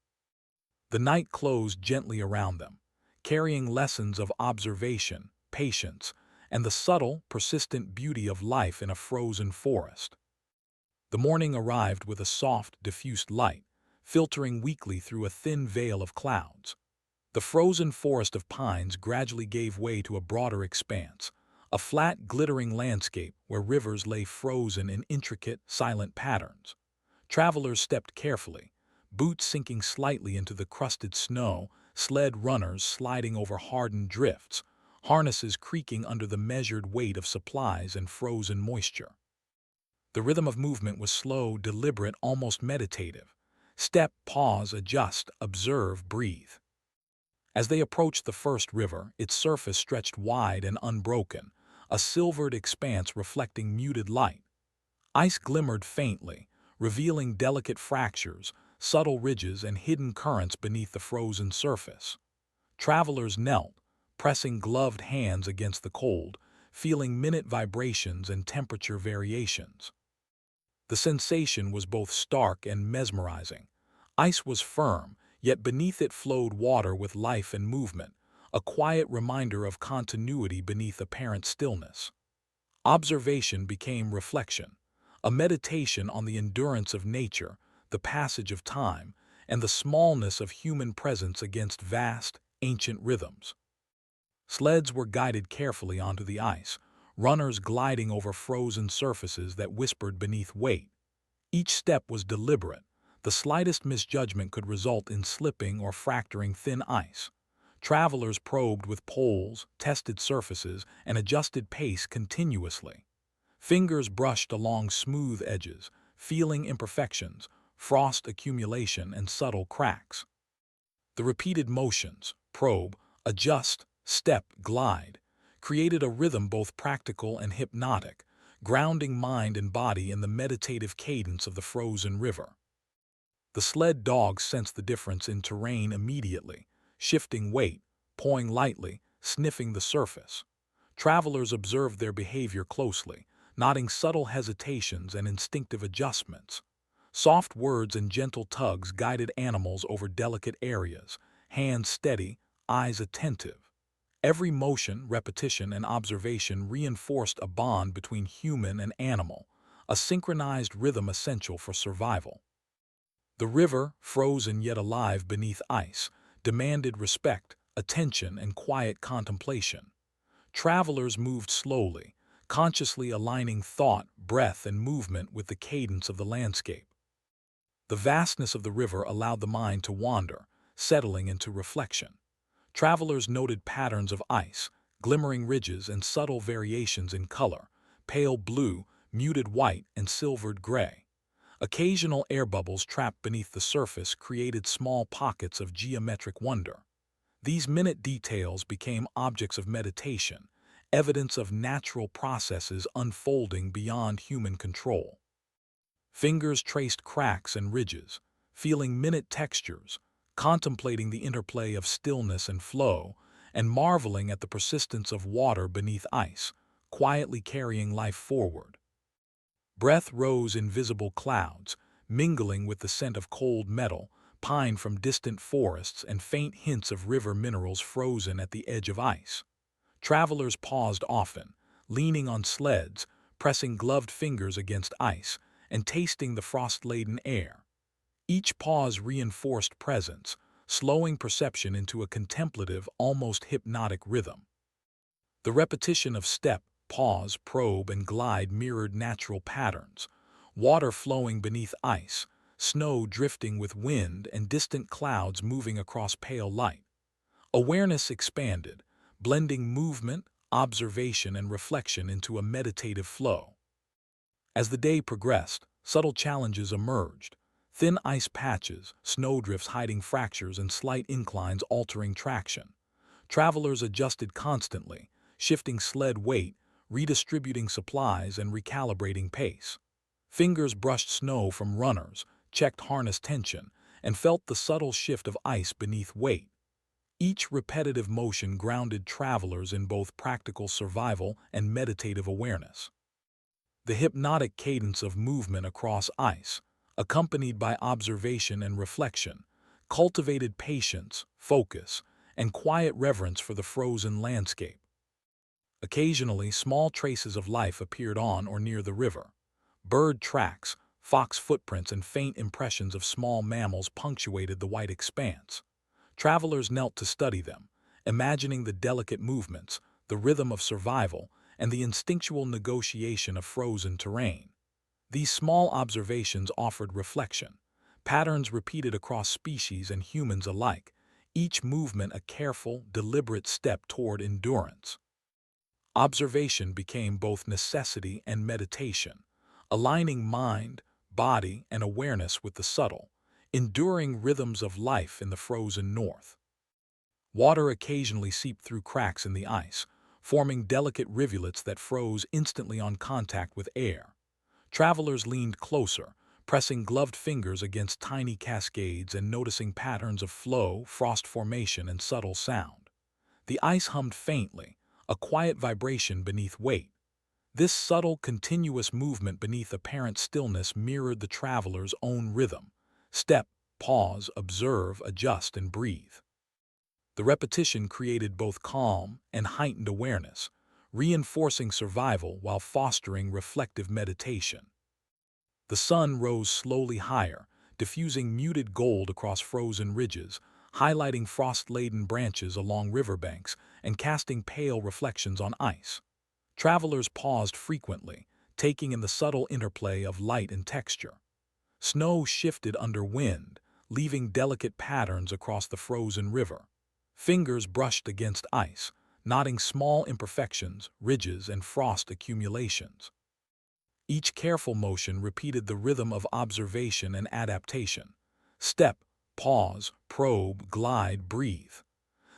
The night closed gently around them, carrying lessons of observation, patience, and the subtle, persistent beauty of life in a frozen forest. The morning arrived with a soft, diffused light, filtering weakly through a thin veil of clouds. The frozen forest of pines gradually gave way to a broader expanse, a flat, glittering landscape where rivers lay frozen in intricate, silent patterns. Travelers stepped carefully, boots sinking slightly into the crusted snow, sled runners sliding over hardened drifts, harnesses creaking under the measured weight of supplies and frozen moisture. The rhythm of movement was slow, deliberate, almost meditative. Step, pause, adjust, observe, breathe. As they approached the first river, its surface stretched wide and unbroken, a silvered expanse reflecting muted light. Ice glimmered faintly, revealing delicate fractures, subtle ridges, and hidden currents beneath the frozen surface. Travelers knelt, pressing gloved hands against the cold, feeling minute vibrations and temperature variations. The sensation was both stark and mesmerizing. Ice was firm, yet beneath it flowed water with life and movement, a quiet reminder of continuity beneath apparent stillness. Observation became reflection, a meditation on the endurance of nature, the passage of time, and the smallness of human presence against vast, ancient rhythms. Sleds were guided carefully onto the ice, runners gliding over frozen surfaces that whispered beneath weight. Each step was deliberate. The slightest misjudgment could result in slipping or fracturing thin ice. Travelers probed with poles, tested surfaces, and adjusted pace continuously. Fingers brushed along smooth edges, feeling imperfections, frost accumulation, and subtle cracks. The repeated motions, probe, adjust, step, glide, created a rhythm both practical and hypnotic, grounding mind and body in the meditative cadence of the frozen river. The sled dogs sensed the difference in terrain immediately, shifting weight, pawing lightly, sniffing the surface. Travelers observed their behavior closely, noting subtle hesitations and instinctive adjustments. Soft words and gentle tugs guided animals over delicate areas, hands steady, eyes attentive. Every motion, repetition, and observation reinforced a bond between human and animal, a synchronized rhythm essential for survival. The river, frozen yet alive beneath ice, demanded respect, attention, and quiet contemplation. Travelers moved slowly, consciously aligning thought, breath, and movement with the cadence of the landscape. The vastness of the river allowed the mind to wander, settling into reflection. Travelers noted patterns of ice, glimmering ridges, and subtle variations in color, pale blue, muted white, and silvered gray. Occasional air bubbles trapped beneath the surface created small pockets of geometric wonder. These minute details became objects of meditation, evidence of natural processes unfolding beyond human control. Fingers traced cracks and ridges, feeling minute textures, contemplating the interplay of stillness and flow, and marveling at the persistence of water beneath ice, quietly carrying life forward. Breath rose in visible clouds, mingling with the scent of cold metal, pine from distant forests, and faint hints of river minerals frozen at the edge of ice. Travelers paused often, leaning on sleds, pressing gloved fingers against ice, and tasting the frost-laden air. Each pause reinforced presence, slowing perception into a contemplative, almost hypnotic rhythm. The repetition of step, pause, probe, and glide mirrored natural patterns, water flowing beneath ice, snow drifting with wind, and distant clouds moving across pale light. Awareness expanded, blending movement, observation, and reflection into a meditative flow. As the day progressed, subtle challenges emerged. Thin ice patches, snowdrifts hiding fractures, and slight inclines altering traction. Travelers adjusted constantly, shifting sled weight, redistributing supplies, and recalibrating pace. Fingers brushed snow from runners, checked harness tension, and felt the subtle shift of ice beneath weight. Each repetitive motion grounded travelers in both practical survival and meditative awareness. The hypnotic cadence of movement across ice, accompanied by observation and reflection, cultivated patience, focus, and quiet reverence for the frozen landscape. Occasionally, small traces of life appeared on or near the river. Bird tracks, fox footprints, and faint impressions of small mammals punctuated the white expanse. Travelers knelt to study them, imagining the delicate movements, the rhythm of survival, and the instinctual negotiation of frozen terrain. These small observations offered reflection, patterns repeated across species and humans alike, each movement a careful, deliberate step toward endurance. Observation became both necessity and meditation, aligning mind, body, and awareness with the subtle, enduring rhythms of life in the frozen north. Water occasionally seeped through cracks in the ice, forming delicate rivulets that froze instantly on contact with air. Travelers leaned closer, pressing gloved fingers against tiny cascades and noticing patterns of flow, frost formation, and subtle sound. The ice hummed faintly, a quiet vibration beneath weight. This subtle, continuous movement beneath apparent stillness mirrored the traveler's own rhythm. Step, pause, observe, adjust, and breathe. The repetition created both calm and heightened awareness, reinforcing survival while fostering reflective meditation. The sun rose slowly higher, diffusing muted gold across frozen ridges, highlighting frost-laden branches along riverbanks and casting pale reflections on ice. Travelers paused frequently, taking in the subtle interplay of light and texture. Snow shifted under wind, leaving delicate patterns across the frozen river. Fingers brushed against ice, noting small imperfections, ridges, and frost accumulations. Each careful motion repeated the rhythm of observation and adaptation. Step, pause, probe, glide, breathe.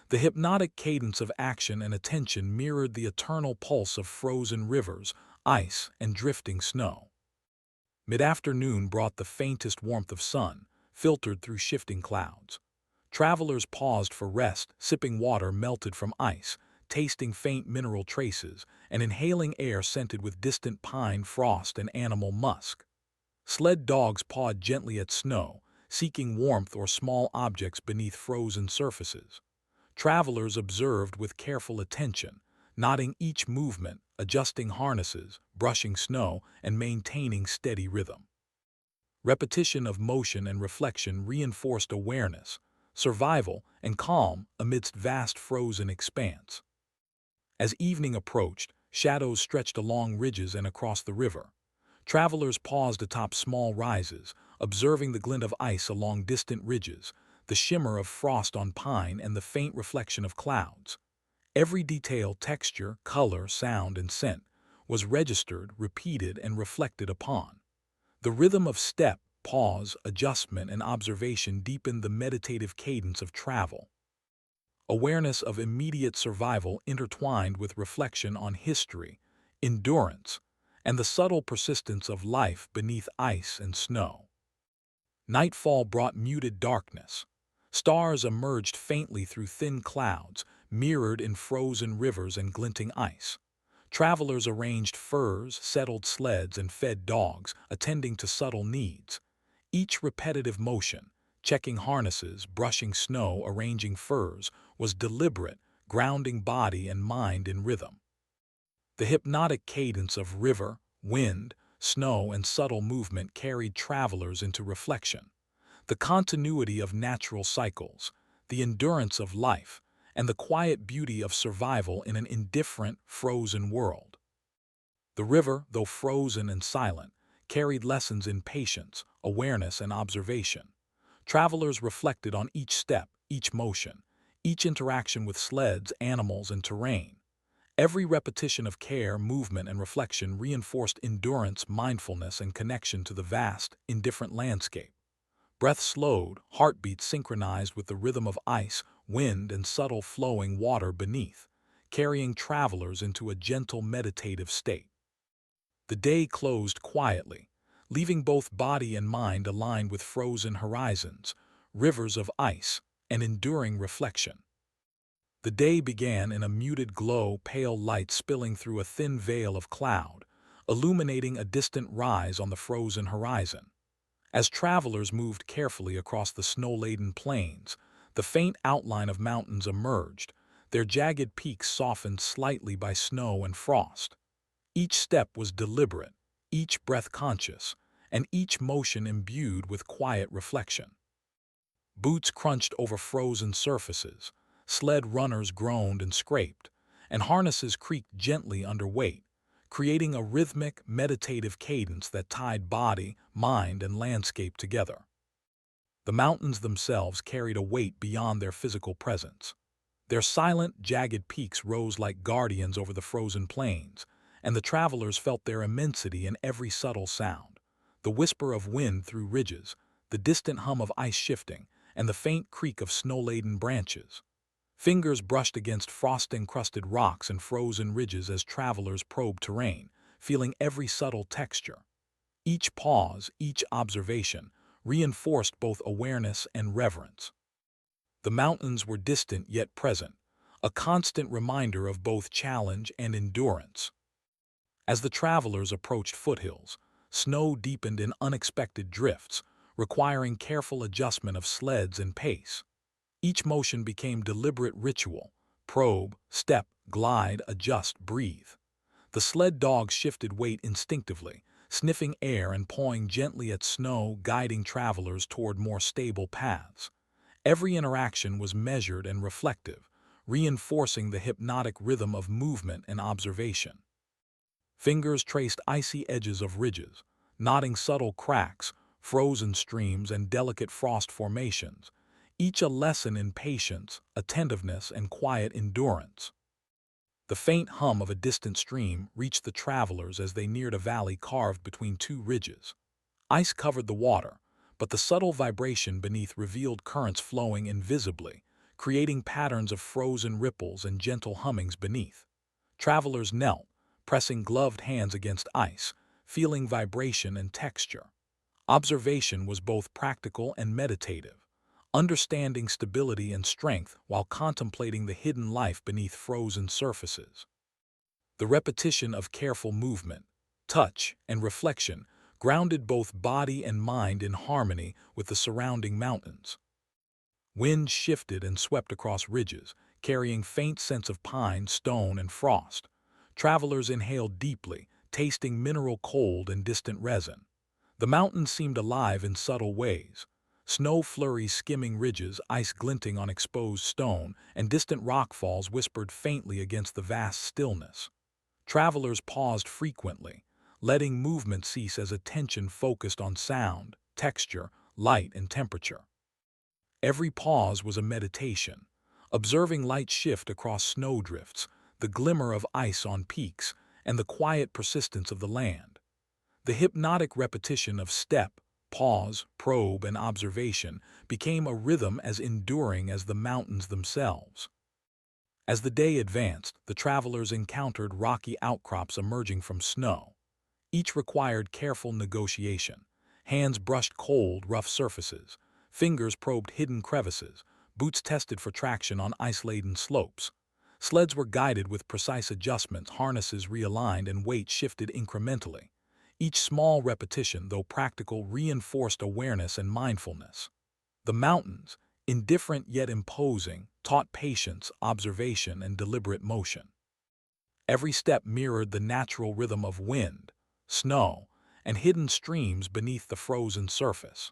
The hypnotic cadence of action and attention mirrored the eternal pulse of frozen rivers, ice, and drifting snow. Mid-afternoon brought the faintest warmth of sun, filtered through shifting clouds. Travelers paused for rest, sipping water melted from ice, tasting faint mineral traces, and inhaling air scented with distant pine frost and animal musk. Sled dogs pawed gently at snow, seeking warmth or small objects beneath frozen surfaces. Travelers observed with careful attention, noting each movement, adjusting harnesses, brushing snow, and maintaining steady rhythm. Repetition of motion and reflection reinforced awareness, survival, and calm amidst vast frozen expanse. As evening approached, shadows stretched along ridges and across the river. Travelers paused atop small rises, observing the glint of ice along distant ridges, the shimmer of frost on pine, and the faint reflection of clouds. Every detail, texture, color, sound, and scent was registered, repeated, and reflected upon. The rhythm of step, pause, adjustment, and observation deepened the meditative cadence of travel. Awareness of immediate survival intertwined with reflection on history, endurance, and the subtle persistence of life beneath ice and snow. Nightfall brought muted darkness. Stars emerged faintly through thin clouds, mirrored in frozen rivers and glinting ice. Travelers arranged furs, settled sleds, and fed dogs, attending to subtle needs. Each repetitive motion, checking harnesses, brushing snow, arranging furs, was deliberate, grounding body and mind in rhythm. The hypnotic cadence of river, wind, snow, and subtle movement carried travelers into reflection. The continuity of natural cycles, the endurance of life, and the quiet beauty of survival in an indifferent, frozen world. The river, though frozen and silent, carried lessons in patience, awareness, and observation. Travelers reflected on each step, each motion, each interaction with sleds, animals, and terrain. Every repetition of care, movement, and reflection reinforced endurance, mindfulness, and connection to the vast, indifferent landscape. Breath slowed, heartbeat synchronized with the rhythm of ice, wind, and subtle flowing water beneath, carrying travelers into a gentle meditative state. The day closed quietly, leaving both body and mind aligned with frozen horizons, rivers of ice, and enduring reflection. The day began in a muted glow, pale light spilling through a thin veil of cloud, illuminating a distant rise on the frozen horizon. As travelers moved carefully across the snow-laden plains, the faint outline of mountains emerged, their jagged peaks softened slightly by snow and frost. Each step was deliberate, each breath conscious, and each motion imbued with quiet reflection. Boots crunched over frozen surfaces, sled runners groaned and scraped, and harnesses creaked gently under weight, creating a rhythmic, meditative cadence that tied body, mind, and landscape together. The mountains themselves carried a weight beyond their physical presence. Their silent, jagged peaks rose like guardians over the frozen plains, and the travelers felt their immensity in every subtle sound. The whisper of wind through ridges, the distant hum of ice shifting, and the faint creak of snow-laden branches. Fingers brushed against frost-encrusted rocks and frozen ridges as travelers probed terrain, feeling every subtle texture. Each pause, each observation, reinforced both awareness and reverence. The mountains were distant yet present, a constant reminder of both challenge and endurance. As the travelers approached foothills, snow deepened in unexpected drifts, requiring careful adjustment of sleds and pace. Each motion became deliberate ritual: probe, step, glide, adjust, breathe. The sled dogs shifted weight instinctively, sniffing air and pawing gently at snow, guiding travelers toward more stable paths. Every interaction was measured and reflective, reinforcing the hypnotic rhythm of movement and observation. Fingers traced icy edges of ridges, knotting subtle cracks, frozen streams, and delicate frost formations, each a lesson in patience, attentiveness, and quiet endurance. The faint hum of a distant stream reached the travelers as they neared a valley carved between two ridges. Ice covered the water, but the subtle vibration beneath revealed currents flowing invisibly, creating patterns of frozen ripples and gentle hummings beneath. Travelers knelt, pressing gloved hands against ice, feeling vibration and texture. Observation was both practical and meditative, understanding stability and strength while contemplating the hidden life beneath frozen surfaces. The repetition of careful movement, touch, and reflection grounded both body and mind in harmony with the surrounding mountains. Wind shifted and swept across ridges, carrying faint scents of pine, stone, and frost. Travelers inhaled deeply, tasting mineral cold and distant resin. The mountains seemed alive in subtle ways. Snow flurries skimming ridges, ice glinting on exposed stone, and distant rockfalls whispered faintly against the vast stillness. Travelers paused frequently, letting movement cease as attention focused on sound, texture, light, and temperature. Every pause was a meditation, observing light shift across snowdrifts, the glimmer of ice on peaks, and the quiet persistence of the land. The hypnotic repetition of step, pause, probe, and observation became a rhythm as enduring as the mountains themselves. As the day advanced, the travelers encountered rocky outcrops emerging from snow. Each required careful negotiation. Hands brushed cold, rough surfaces. Fingers probed hidden crevices. Boots tested for traction on ice-laden slopes. Sleds were guided with precise adjustments, harnesses realigned, and weight shifted incrementally. Each small repetition, though practical, reinforced awareness and mindfulness. The mountains, indifferent yet imposing, taught patience, observation, and deliberate motion. Every step mirrored the natural rhythm of wind, snow, and hidden streams beneath the frozen surface.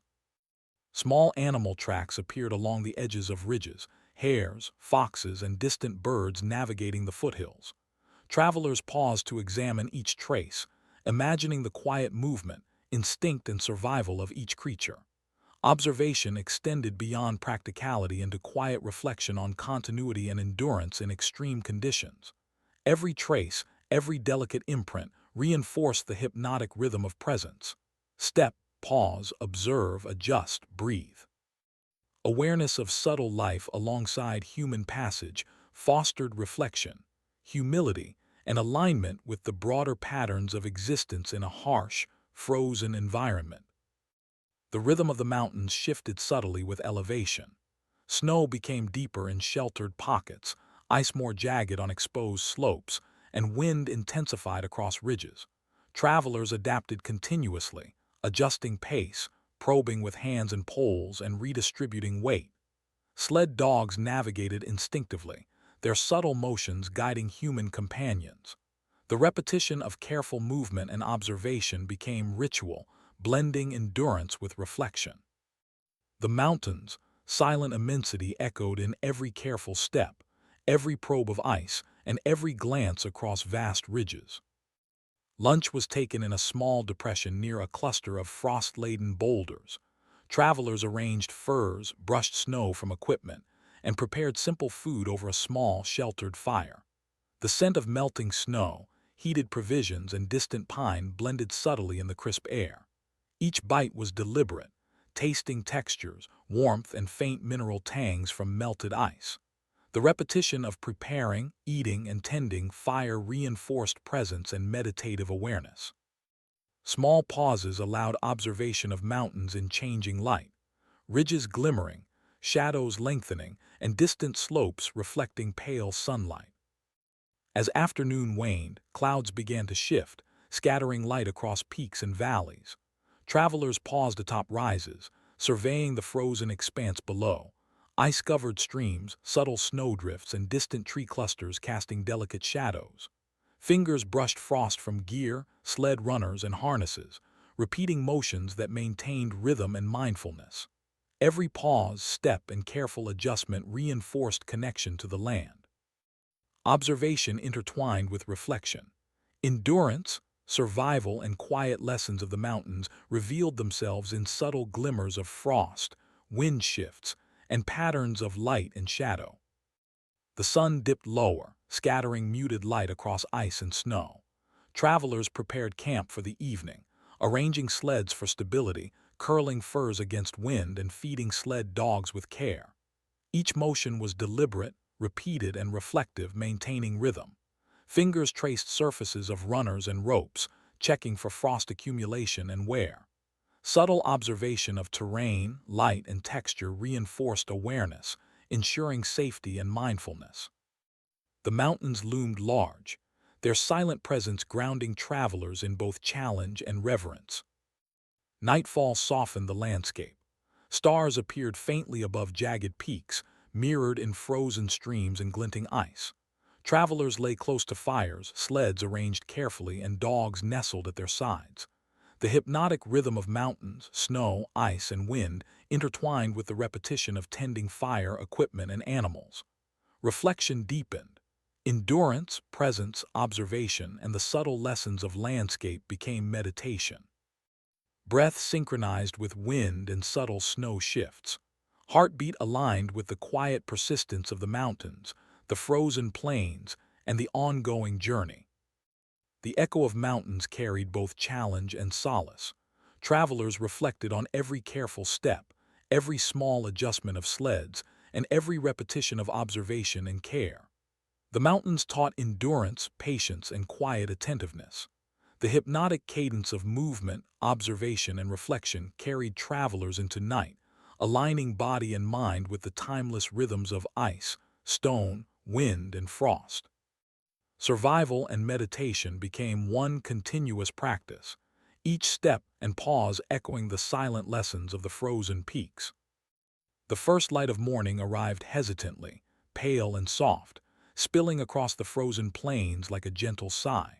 Small animal tracks appeared along the edges of ridges, hares, foxes, and distant birds navigating the foothills. Travelers paused to examine each trace, imagining the quiet movement, instinct, and survival of each creature. Observation extended beyond practicality into quiet reflection on continuity and endurance in extreme conditions. Every trace, every delicate imprint, reinforced the hypnotic rhythm of presence. Step, pause, observe, adjust, breathe. Awareness of subtle life alongside human passage fostered reflection, humility, and alignment with the broader patterns of existence in a harsh, frozen environment. The rhythm of the mountains shifted subtly with elevation. Snow became deeper in sheltered pockets, ice more jagged on exposed slopes, and wind intensified across ridges. Travelers adapted continuously, adjusting pace, probing with hands and poles, and redistributing weight. Sled dogs navigated instinctively, their subtle motions guiding human companions. The repetition of careful movement and observation became ritual, blending endurance with reflection. The mountains, silent immensity, echoed in every careful step, every probe of ice, and every glance across vast ridges. Lunch was taken in a small depression near a cluster of frost-laden boulders. Travelers arranged furs, brushed snow from equipment, and prepared simple food over a small, sheltered fire. The scent of melting snow, heated provisions, and distant pine blended subtly in the crisp air. Each bite was deliberate, tasting textures, warmth, and faint mineral tangs from melted ice. The repetition of preparing, eating, and tending fire reinforced presence and meditative awareness. Small pauses allowed observation of mountains in changing light, ridges glimmering, shadows lengthening, and distant slopes reflecting pale sunlight. As afternoon waned, clouds began to shift, scattering light across peaks and valleys. Travelers paused atop rises, surveying the frozen expanse below. Ice-covered streams, subtle snowdrifts, and distant tree clusters casting delicate shadows. Fingers brushed frost from gear, sled runners, and harnesses, repeating motions that maintained rhythm and mindfulness. Every pause, step, and careful adjustment reinforced connection to the land. Observation intertwined with reflection. Endurance, survival, and quiet lessons of the mountains revealed themselves in subtle glimmers of frost, wind shifts, and patterns of light and shadow. The sun dipped lower, scattering muted light across ice and snow. Travelers prepared camp for the evening, arranging sleds for stability, curling furs against wind, and feeding sled dogs with care. Each motion was deliberate, repeated, and reflective, maintaining rhythm. Fingers traced surfaces of runners and ropes, checking for frost accumulation and wear. Subtle observation of terrain, light, and texture reinforced awareness, ensuring safety and mindfulness. The mountains loomed large, their silent presence grounding travelers in both challenge and reverence. Nightfall softened the landscape. Stars appeared faintly above jagged peaks, mirrored in frozen streams and glinting ice. Travelers lay close to fires, sleds arranged carefully, and dogs nestled at their sides. The hypnotic rhythm of mountains, snow, ice, and wind intertwined with the repetition of tending fire, equipment, and animals. Reflection deepened. Endurance, presence, observation, and the subtle lessons of landscape became meditation. Breath synchronized with wind and subtle snow shifts. Heartbeat aligned with the quiet persistence of the mountains, the frozen plains, and the ongoing journey. The echo of mountains carried both challenge and solace. Travelers reflected on every careful step, every small adjustment of sleds, and every repetition of observation and care. The mountains taught endurance, patience, and quiet attentiveness. The hypnotic cadence of movement, observation, and reflection carried travelers into night, aligning body and mind with the timeless rhythms of ice, stone, wind, and frost. Survival and meditation became one continuous practice, each step and pause echoing the silent lessons of the frozen peaks. The first light of morning arrived hesitantly, pale and soft, spilling across the frozen plains like a gentle sigh.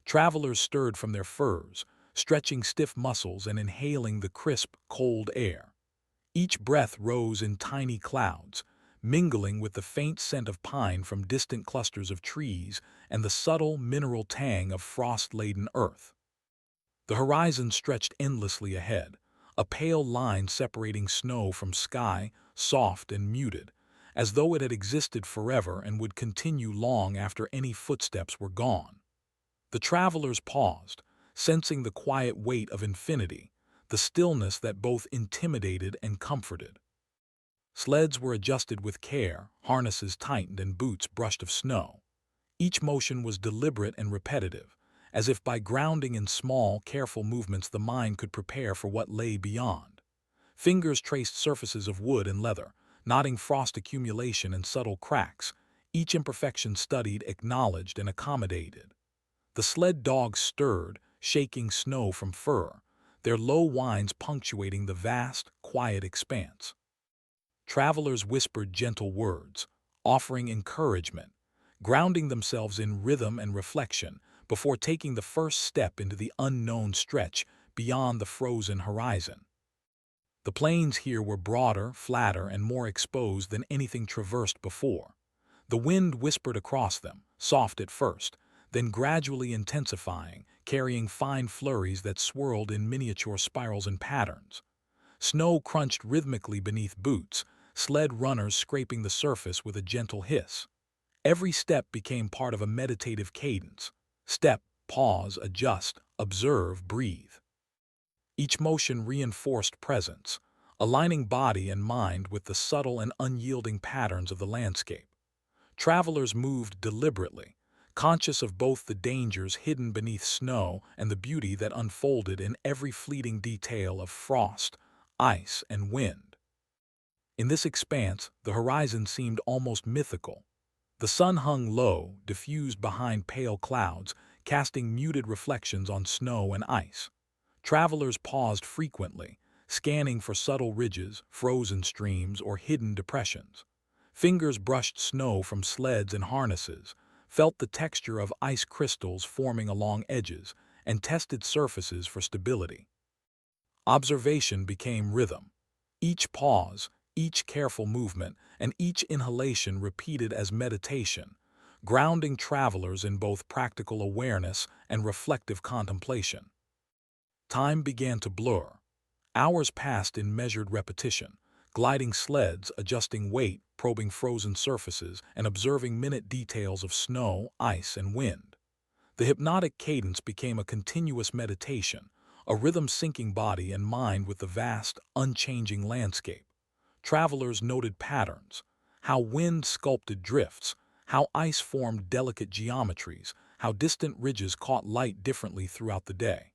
Travelers stirred from their furs, stretching stiff muscles and inhaling the crisp, cold air. Each breath rose in tiny clouds, mingling with the faint scent of pine from distant clusters of trees and the subtle mineral tang of frost-laden earth. The horizon stretched endlessly ahead, a pale line separating snow from sky, soft and muted, as though it had existed forever and would continue long after any footsteps were gone. The travelers paused, sensing the quiet weight of infinity, the stillness that both intimidated and comforted. Sleds were adjusted with care, harnesses tightened, and boots brushed of snow. Each motion was deliberate and repetitive, as if by grounding in small, careful movements the mind could prepare for what lay beyond. Fingers traced surfaces of wood and leather, noting frost accumulation and subtle cracks, each imperfection studied, acknowledged, and accommodated. The sled dogs stirred, shaking snow from fur, their low whines punctuating the vast, quiet expanse. Travelers whispered gentle words, offering encouragement, grounding themselves in rhythm and reflection before taking the first step into the unknown stretch beyond the frozen horizon. The plains here were broader, flatter, and more exposed than anything traversed before. The wind whispered across them, soft at first, then gradually intensifying, carrying fine flurries that swirled in miniature spirals and patterns. Snow crunched rhythmically beneath boots, sled runners scraping the surface with a gentle hiss. Every step became part of a meditative cadence. Step, pause, adjust, observe, breathe. Each motion reinforced presence, aligning body and mind with the subtle and unyielding patterns of the landscape. Travelers moved deliberately, conscious of both the dangers hidden beneath snow and the beauty that unfolded in every fleeting detail of frost, ice, and wind. In this expanse, the horizon seemed almost mythical. The sun hung low, diffused behind pale clouds, casting muted reflections on snow and ice. Travelers paused frequently, scanning for subtle ridges, frozen streams, or hidden depressions. Fingers brushed snow from sleds and harnesses, felt the texture of ice crystals forming along edges, and tested surfaces for stability. Observation became rhythm. Each pause, each careful movement, and each inhalation repeated as meditation, grounding travelers in both practical awareness and reflective contemplation. Time began to blur. Hours passed in measured repetition, gliding sleds, adjusting weight, probing frozen surfaces, and observing minute details of snow, ice, and wind. The hypnotic cadence became a continuous meditation, a rhythm syncing body and mind with the vast, unchanging landscape. Travelers noted patterns, how wind sculpted drifts, how ice formed delicate geometries, how distant ridges caught light differently throughout the day.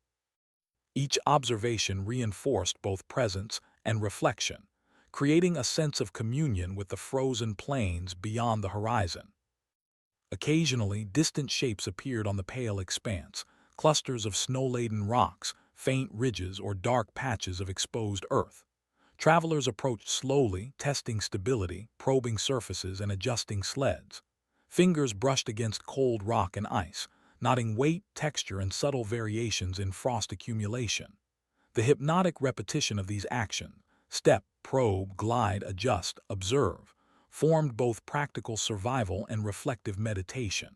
Each observation reinforced both presence and reflection, creating a sense of communion with the frozen plains beyond the horizon. Occasionally, distant shapes appeared on the pale expanse, clusters of snow-laden rocks, faint ridges, or dark patches of exposed earth. Travelers approached slowly, testing stability, probing surfaces, and adjusting sleds. Fingers brushed against cold rock and ice, noting weight, texture, and subtle variations in frost accumulation. The hypnotic repetition of these actions, step, probe, glide, adjust, observe, formed both practical survival and reflective meditation.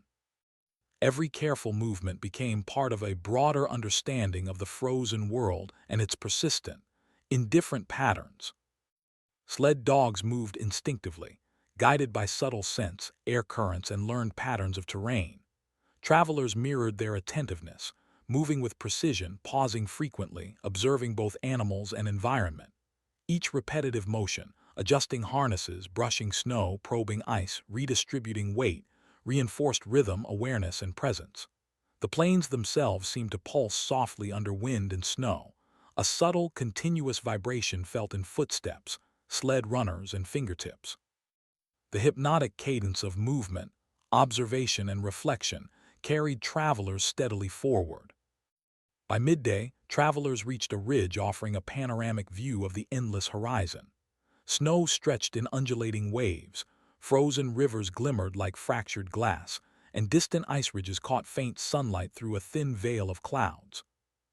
Every careful movement became part of a broader understanding of the frozen world and its persistent, indifferent patterns. Sled dogs moved instinctively, guided by subtle scents, air currents, and learned patterns of terrain. Travelers mirrored their attentiveness, moving with precision, pausing frequently, observing both animals and environment. Each repetitive motion, adjusting harnesses, brushing snow, probing ice, redistributing weight, reinforced rhythm, awareness, and presence. The plains themselves seemed to pulse softly under wind and snow, a subtle, continuous vibration felt in footsteps, sled runners, and fingertips. The hypnotic cadence of movement, observation, and reflection carried travelers steadily forward. By midday, travelers reached a ridge offering a panoramic view of the endless horizon. Snow stretched in undulating waves, frozen rivers glimmered like fractured glass, and distant ice ridges caught faint sunlight through a thin veil of clouds.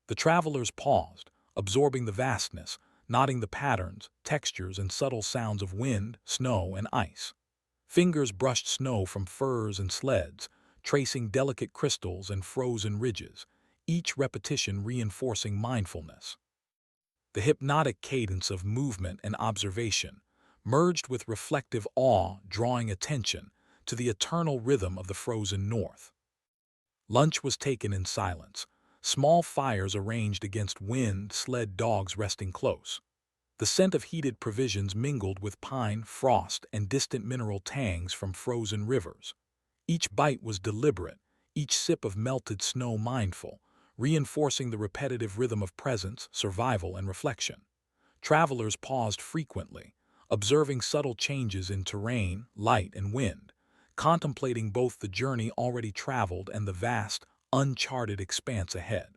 The travelers paused, absorbing the vastness, noting the patterns, textures, and subtle sounds of wind, snow, and ice. Fingers brushed snow from furs and sleds, tracing delicate crystals and frozen ridges, each repetition reinforcing mindfulness. The hypnotic cadence of movement and observation merged with reflective awe, drawing attention to the eternal rhythm of the frozen north. Lunch was taken in silence, small fires arranged against wind, sled dogs resting close. The scent of heated provisions mingled with pine, frost, and distant mineral tangs from frozen rivers. Each bite was deliberate, each sip of melted snow mindful, reinforcing the repetitive rhythm of presence, survival, and reflection. Travelers paused frequently, observing subtle changes in terrain, light, and wind, contemplating both the journey already traveled and the vast, uncharted expanse ahead.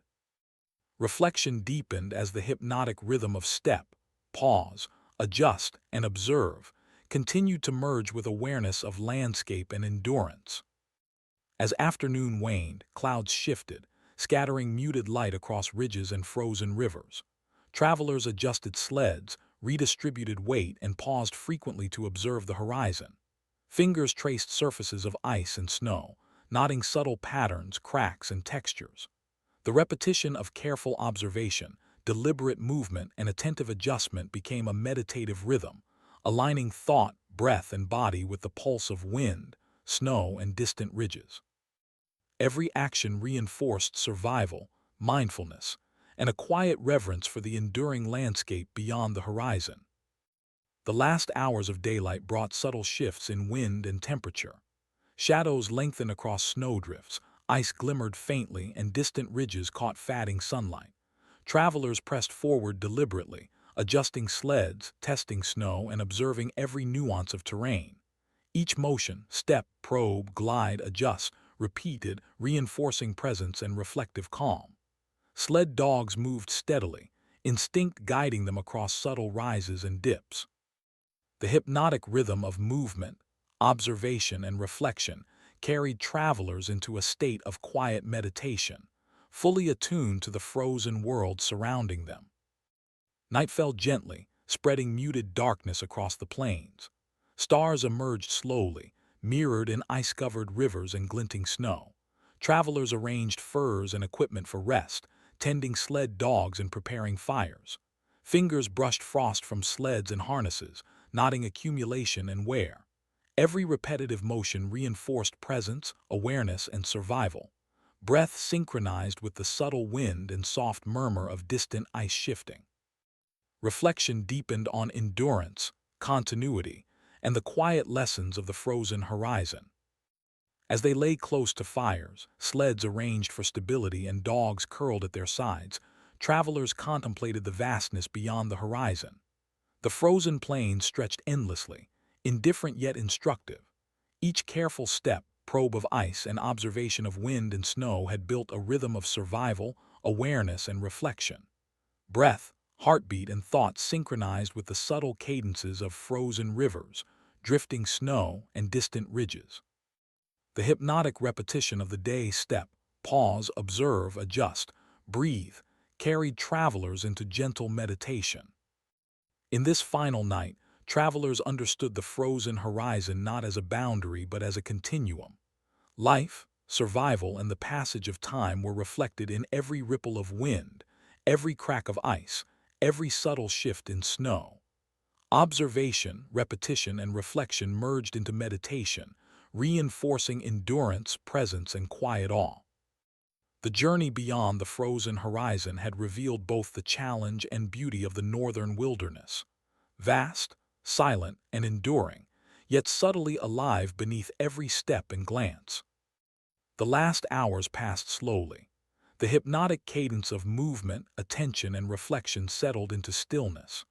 Reflection deepened as the hypnotic rhythm of step, pause, adjust, and observe continued to merge with awareness of landscape and endurance. As afternoon waned, clouds shifted, scattering muted light across ridges and frozen rivers. Travelers adjusted sleds, redistributed weight, and paused frequently to observe the horizon. Fingers traced surfaces of ice and snow, noting subtle patterns, cracks, and textures. The repetition of careful observation, deliberate movement, and attentive adjustment became a meditative rhythm, aligning thought, breath, and body with the pulse of wind, snow, and distant ridges. Every action reinforced survival, mindfulness, and a quiet reverence for the enduring landscape beyond the horizon. The last hours of daylight brought subtle shifts in wind and temperature. Shadows lengthened across snowdrifts, ice glimmered faintly, and distant ridges caught fading sunlight. Travelers pressed forward deliberately, adjusting sleds, testing snow, and observing every nuance of terrain. Each motion, step, probe, glide, adjust, repeated, reinforcing presence and reflective calm. Sled dogs moved steadily, instinct guiding them across subtle rises and dips. The hypnotic rhythm of movement, observation, and reflection carried travelers into a state of quiet meditation, fully attuned to the frozen world surrounding them. Night fell gently, spreading muted darkness across the plains. Stars emerged slowly, mirrored in ice-covered rivers and glinting snow. Travelers arranged furs and equipment for rest, tending sled dogs and preparing fires. Fingers brushed frost from sleds and harnesses, noting accumulation and wear. Every repetitive motion reinforced presence, awareness, and survival. Breath synchronized with the subtle wind and soft murmur of distant ice shifting. Reflection deepened on endurance, continuity, and the quiet lessons of the frozen horizon. As they lay close to fires, sleds arranged for stability and dogs curled at their sides, travelers contemplated the vastness beyond the horizon. The frozen plains stretched endlessly, indifferent yet instructive. Each careful step, probe of ice, and observation of wind and snow had built a rhythm of survival, awareness, and reflection. Breath, heartbeat, and thought synchronized with the subtle cadences of frozen rivers, drifting snow, and distant ridges. The hypnotic repetition of the day step, pause, observe, adjust, breathe, carried travelers into gentle meditation. In this final night, travelers understood the frozen horizon not as a boundary but as a continuum. Life, survival, and the passage of time were reflected in every ripple of wind, every crack of ice, every subtle shift in snow. Observation, repetition, and reflection merged into meditation, reinforcing endurance, presence, and quiet awe. The journey beyond the frozen horizon had revealed both the challenge and beauty of the northern wilderness. Vast, silent, and enduring, yet subtly alive beneath every step and glance. The last hours passed slowly. The hypnotic cadence of movement, attention, and reflection settled into stillness.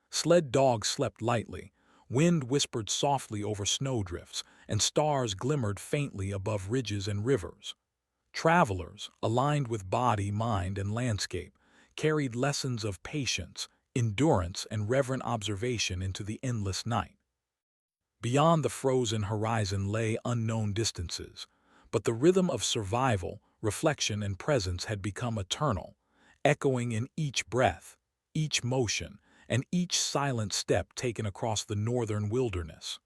Sled dogs slept lightly, wind whispered softly over snowdrifts, and stars glimmered faintly above ridges and rivers. Travelers, aligned with body, mind, and landscape, carried lessons of patience, endurance, and reverent observation into the endless night. Beyond the frozen horizon lay unknown distances, but the rhythm of survival, reflection, and presence had become eternal, echoing in each breath, each motion, and each silent step taken across the northern wilderness.